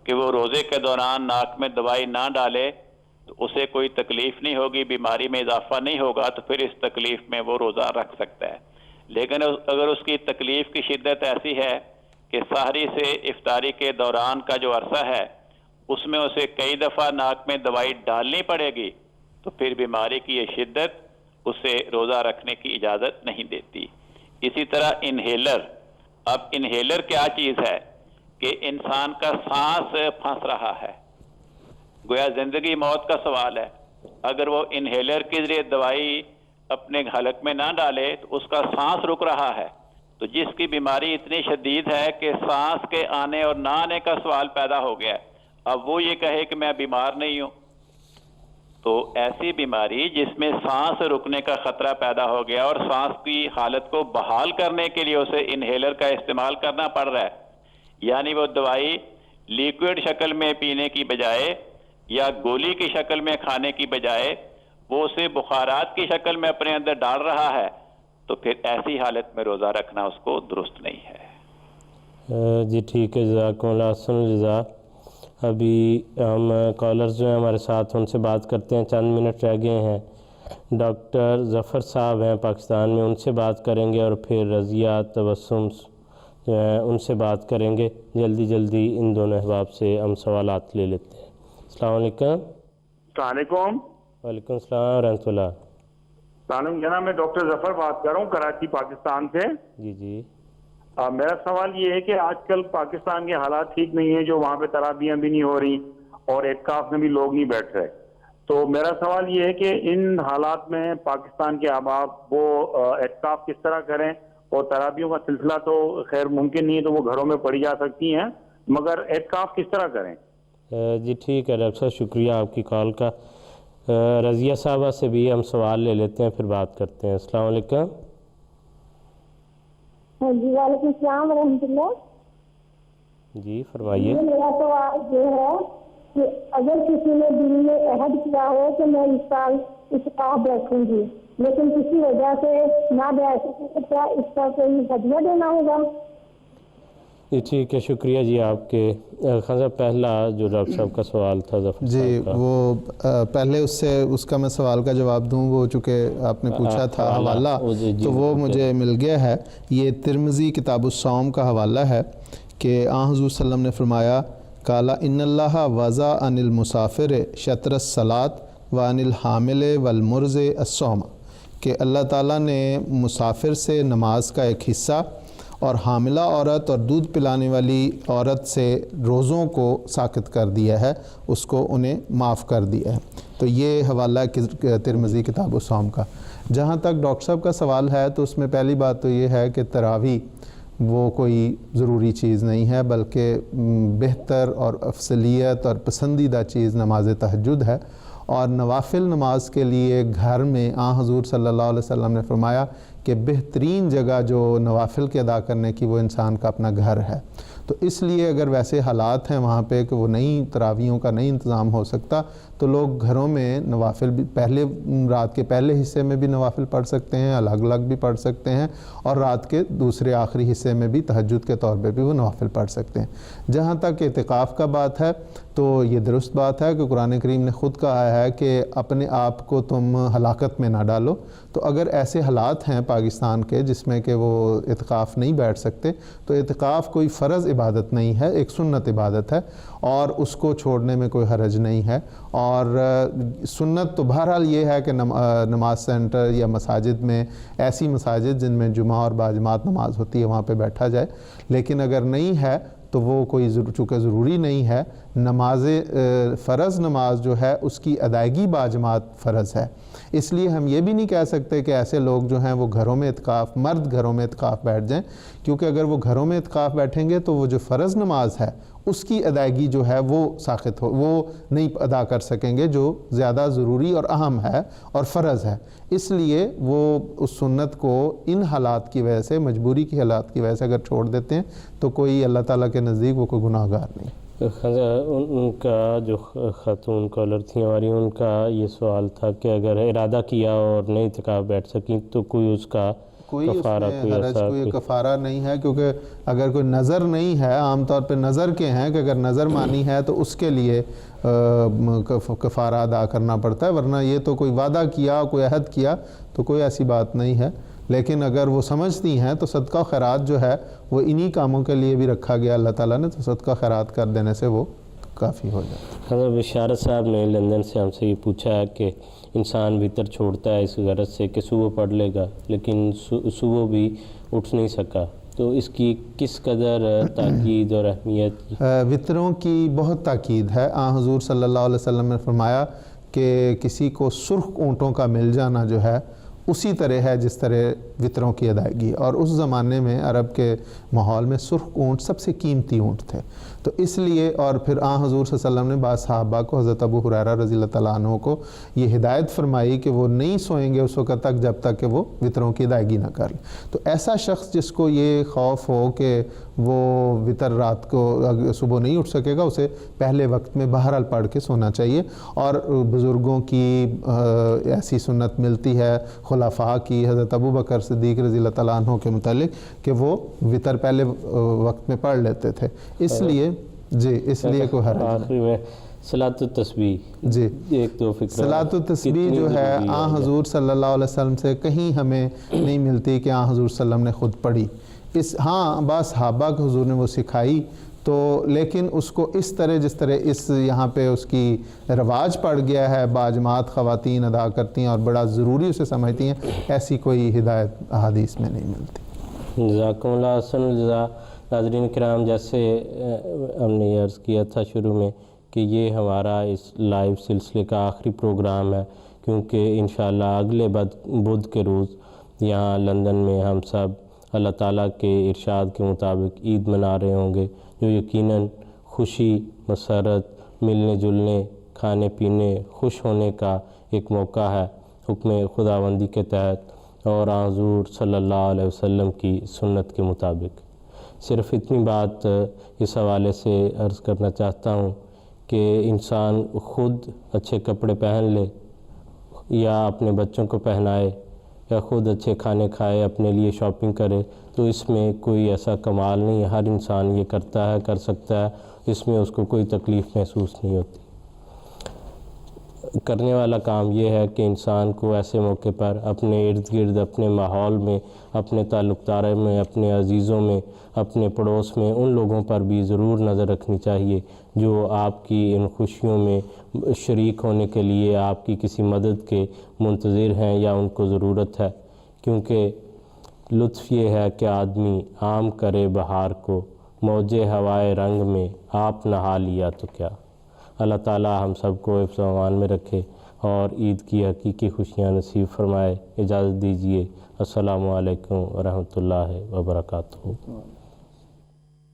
F: کہ وہ روزے کے دوران ناک میں دوائی نہ ڈالے تو اسے کوئی تکلیف نہیں ہوگی، بیماری میں اضافہ نہیں ہوگا، تو پھر اس تکلیف میں وہ روزہ رکھ سکتا ہے۔ لیکن اگر اس کی تکلیف کی شدت ایسی ہے کہ سحری سے افطاری کے دوران کا جو عرصہ ہے اس میں اسے کئی دفعہ ناک میں دوائی ڈالنی پڑے گی، تو پھر بیماری کی یہ شدت اسے روزہ رکھنے کی اجازت نہیں دیتی۔ اسی طرح انہیلر، اب انہیلر کیا چیز ہے کہ انسان کا سانس پھنس رہا ہے، گویا زندگی موت کا سوال ہے، اگر وہ انہیلر کے ذریعے دوائی اپنے حلق میں نہ ڈالے تو اس کا سانس رک رہا ہے، تو جس کی بیماری اتنی شدید ہے کہ سانس کے آنے اور نہ آنے کا سوال پیدا ہو گیا ہے، اب وہ یہ کہے کہ میں بیمار نہیں ہوں، تو ایسی بیماری جس میں سانس رکنے کا خطرہ پیدا ہو گیا اور سانس کی حالت کو بحال کرنے کے لیے اسے انہیلر کا استعمال کرنا پڑ رہا ہے، یعنی وہ دوائی لیکوڈ شکل میں پینے کی بجائے یا گولی کی شکل میں کھانے کی بجائے وہ اسے بخارات کی شکل میں اپنے اندر ڈال رہا ہے، تو پھر ایسی حالت میں روزہ رکھنا اس کو درست نہیں ہے۔
B: جی ٹھیک ہے، جزاکم اللہ احسن الجزا۔ ابھی ہم کالرز جو ہیں ہمارے ساتھ ان سے بات کرتے ہیں، چند منٹ رہ گئے ہیں۔ ڈاکٹر ظفر صاحب ہیں پاکستان میں، ان سے بات کریں گے، اور پھر رضیہ تبسم جو ہیں ان سے بات کریں گے۔ جلدی جلدی ان دونوں احباب سے ہم سوالات لے لیتے ہیں۔ السلام علیکم۔
M: السلام علیکم۔
B: وعلیکم السلام ورحمۃ اللہ۔
M: سلام جناب، میں ڈاکٹر ظفر بات کر رہا ہوں کراچی پاکستان سے۔
B: جی جی،
M: میرا سوال یہ ہے کہ آج کل پاکستان کے حالات ٹھیک نہیں ہیں، جو وہاں پہ تراویحیں بھی نہیں ہو رہی اور اعتکاف میں بھی لوگ نہیں بیٹھ رہے، تو میرا سوال یہ ہے کہ ان حالات میں پاکستان کے احباب وہ اعتکاف کس طرح کریں اور تراویحوں کا سلسلہ تو خیر ممکن نہیں ہے تو وہ گھروں میں پڑھی جا سکتی ہیں، مگر اعتکاف کس طرح کریں؟
B: جی ٹھیک ہے ڈاکٹر صاحب، شکریہ آپ کی کال کا۔ رضیہ صاحبہ سے بھی ہم سوال لے لیتے ہیں پھر بات کرتے ہیں۔ السلام علیکم۔
N: جی وعلیکم السلام ورحمۃ اللہ۔
B: جی فرمائیے۔
N: میرا سوال یہ ہے کہ اگر کسی نے دل میں عہد کیا ہو کہ میں اس سال اعتکاف بیٹھوں گی لیکن کسی وجہ سے نہ بیٹھ سکے تو کیا اس کا کوئی ہدیہ دینا ہوگا؟
B: جی ٹھیک ہے، شکریہ جی آپ کے۔ خان صاحب پہلا جو ڈاکٹر صاحب کا سوال تھا ظفر
C: جی
B: صاحب کا،
C: وہ پہلے اس کا میں سوال کا جواب دوں، وہ چونکہ آپ نے پوچھا تھا حوالہ تو وہ مجھے مل گیا ہے۔ یہ ترمذی کتاب الصوم کا حوالہ ہے کہ آن حضور صلی اللہ علیہ وسلم نے فرمایا قالا ان اللہ وضع عن المسافر شطر الصلاۃ وعن الحامل والمرض الصوم، کہ اللہ تعالیٰ نے مسافر سے نماز کا ایک حصہ اور حاملہ عورت اور دودھ پلانے والی عورت سے روزوں کو ساقط کر دیا ہے، اس کو انہیں معاف کر دیا ہے۔ تو یہ حوالہ ترمذی کتاب الصوم کا۔ جہاں تک ڈاکٹر صاحب کا سوال ہے تو اس میں پہلی بات تو یہ ہے کہ تراویح وہ کوئی ضروری چیز نہیں ہے، بلکہ بہتر اور افضلیت اور پسندیدہ چیز نماز تہجد ہے، اور نوافل نماز کے لیے گھر میں حضور صلی اللہ علیہ وسلم نے فرمایا کہ بہترین جگہ جو نوافل کے ادا کرنے کی وہ انسان کا اپنا گھر ہے۔ تو اس لیے اگر ویسے حالات ہیں وہاں پہ کہ وہ نہیں تراویحوں کا نہیں انتظام ہو سکتا تو لوگ گھروں میں نوافل بھی پہلے رات کے پہلے حصے میں بھی نوافل پڑھ سکتے ہیں، الگ الگ بھی پڑھ سکتے ہیں، اور رات کے دوسرے آخری حصے میں بھی تہجد کے طور پہ بھی وہ نوافل پڑھ سکتے ہیں۔ جہاں تک اعتکاف کا بات ہے تو یہ درست بات ہے کہ قرآن کریم نے خود کہا ہے کہ اپنے آپ کو تم ہلاکت میں نہ ڈالو۔ تو اگر ایسے حالات ہیں پاکستان کے جس میں کہ وہ اعتکاف نہیں بیٹھ سکتے تو اعتکاف کوئی فرض عبادت نہیں ہے، ایک سنت عبادت ہے، اور اس کو چھوڑنے میں کوئی حرج نہیں ہے۔ اور سنت تو بہرحال یہ ہے کہ نماز سینٹر یا مساجد میں، ایسی مساجد جن میں جمعہ اور باجماعت نماز ہوتی ہے وہاں پہ بیٹھا جائے، لیکن اگر نہیں ہے تو وہ کوئی چونکہ ضروری نہیں ہے۔ نماز فرض نماز جو ہے اس کی ادائیگی باجماعت فرض ہے، اس لیے ہم یہ بھی نہیں کہہ سکتے کہ ایسے لوگ جو ہیں وہ گھروں میں اعتکاف، مرد گھروں میں اعتکاف بیٹھ جائیں، کیونکہ اگر وہ گھروں میں اعتکاف بیٹھیں گے تو وہ جو فرض نماز ہے اس کی ادائیگی جو ہے وہ ساقط وہ نہیں ادا کر سکیں گے جو زیادہ ضروری اور اہم ہے اور فرض ہے۔ اس لیے وہ اس سنت کو ان حالات کی وجہ سے، مجبوری کی حالات کی وجہ سے اگر چھوڑ دیتے ہیں تو کوئی اللہ تعالیٰ کے نزدیک وہ کوئی گناہ گار نہیں۔
B: ان کا جو خاتون کالر تھیں ہماری، ان کا یہ سوال تھا کہ اگر ارادہ کیا اور نہیں اعتکاف بیٹھ سکیں تو کوئی اس کا کفارہ،
C: کوئی کفارہ نہیں ہے، کیونکہ اگر کوئی نظر نہیں ہے، عام طور پہ نظر کے ہیں کہ اگر نظر مانی ہے تو اس کے لیے کفارہ ادا کرنا پڑتا ہے، ورنہ یہ تو کوئی وعدہ کیا، کوئی عہد کیا تو کوئی ایسی بات نہیں ہے۔ لیکن اگر وہ سمجھتی ہیں تو صدقہ خیرات جو ہے وہ انہی کاموں کے لیے بھی رکھا گیا اللہ تعالیٰ نے، تو صدقہ خیرات کر دینے سے وہ کافی ہو جاتا ہے۔
B: حضرت بشارت صاحب نے لندن سے ہم سے یہ پوچھا ہے کہ انسان وطر چھوڑتا ہے اس غرض سے کہ صبح پڑھ لے گا، لیکن صبح بھی اٹھ نہیں سکا، تو اس کی کس قدر تاکید اور اہمیت؟
C: وطروں کی بہت تاکید ہے۔ حضور صلی اللہ علیہ وسلم نے فرمایا کہ کسی کو سرخ اونٹوں کا مل جانا جو ہے اسی طرح ہے جس طرح وطروں کی ادائیگی، اور اس زمانے میں عرب کے ماحول میں سرخ اونٹ سب سے قیمتی اونٹ تھے، تو اس لیے اور پھر حضور صلی اللہ علیہ وسلم نے بعض صحابہ کو، حضرت ابو ہریرہ رضی اللہ تعالیٰ عنہ کو یہ ہدایت فرمائی کہ وہ نہیں سوئیں گے اس وقت تک جب تک کہ وہ وطروں کی ادائیگی نہ کر لیں۔ تو ایسا شخص جس کو یہ خوف ہو کہ وہ وطر رات کو صبح نہیں اٹھ سکے گا، اسے پہلے وقت میں بہرحال پڑھ کے سونا چاہیے۔ اور بزرگوں کی ایسی سنت ملتی ہے خلفاء کی، حضرت ابو بکر صدیق رضی اللہ تعالیٰ عنہ کے متعلق کہ وہ وطر پہلے وقت میں پڑھ لیتے تھے، اس لیے اس لیے کوئی حرج نہیں۔
B: آخری میں صلاۃ التسبیح،
C: جی
B: ایک دو فکرہ
C: صلاۃ التسبیح جو ہے حضور صلی اللہ علیہ وسلم سے کہیں ہمیں نہیں ملتی کہ حضور صلی اللہ علیہ وسلم نے خود پڑھی، بعض صحابہ کو حضور نے وہ سکھائی، تو لیکن اس کو اس طرح جس طرح اس یہاں پہ اس کی رواج پڑ گیا ہے، باجماعت خواتین ادا کرتی ہیں اور بڑا ضروری اسے سمجھتی ہیں، ایسی کوئی ہدایت احادیث میں نہیں ملتی۔
B: جزاکم اللہ احسن الجزا۔ ناظرین کرام، جیسے ہم نے عرض کیا تھا شروع میں کہ یہ ہمارا اس لائیو سلسلے کا آخری پروگرام ہے، کیونکہ انشاءاللہ اگلے بدھ کے روز یہاں لندن میں ہم سب اللہ تعالیٰ کے ارشاد کے مطابق عید منا رہے ہوں گے، جو یقیناً خوشی، مسرت، ملنے جلنے، کھانے پینے، خوش ہونے کا ایک موقع ہے حکم خداوندی کے تحت اور حضور صلی اللہ علیہ وسلم کی سنت کے مطابق۔ صرف اتنی بات اس حوالے سے عرض کرنا چاہتا ہوں کہ انسان خود اچھے کپڑے پہن لے یا اپنے بچوں کو پہنائے یا خود اچھے کھانے کھائے، اپنے لیے شاپنگ کرے، تو اس میں کوئی ایسا کمال نہیں ہے۔ ہر انسان یہ کرتا ہے، کر سکتا ہے، اس میں اس کو کوئی تکلیف محسوس نہیں ہوتی۔ کرنے والا کام یہ ہے کہ انسان کو ایسے موقع پر اپنے ارد گرد، اپنے ماحول میں، اپنے تعلق داروں میں، اپنے عزیزوں میں، اپنے پڑوس میں ان لوگوں پر بھی ضرور نظر رکھنی چاہیے جو آپ کی ان خوشیوں میں شریک ہونے کے لیے آپ کی کسی مدد کے منتظر ہیں یا ان کو ضرورت ہے، کیونکہ لطف یہ ہے کہ آدمی عام کرے بہار کو، موج ہوائے رنگ میں آپ نہا لیا تو کیا۔ اللہ تعالیٰ ہم سب کو حفظ و امان میں رکھے اور عید کی حقیقی خوشیاں نصیب فرمائے۔ اجازت دیجیے، السلام علیکم ورحمۃ اللہ وبرکاتہ۔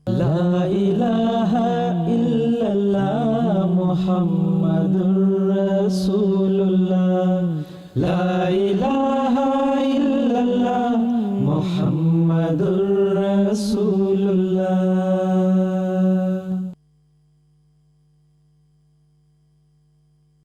A: لا الہ الا اللہ محمد رسول اللہ، لا الہ الا اللہ محمد رسول اللہ۔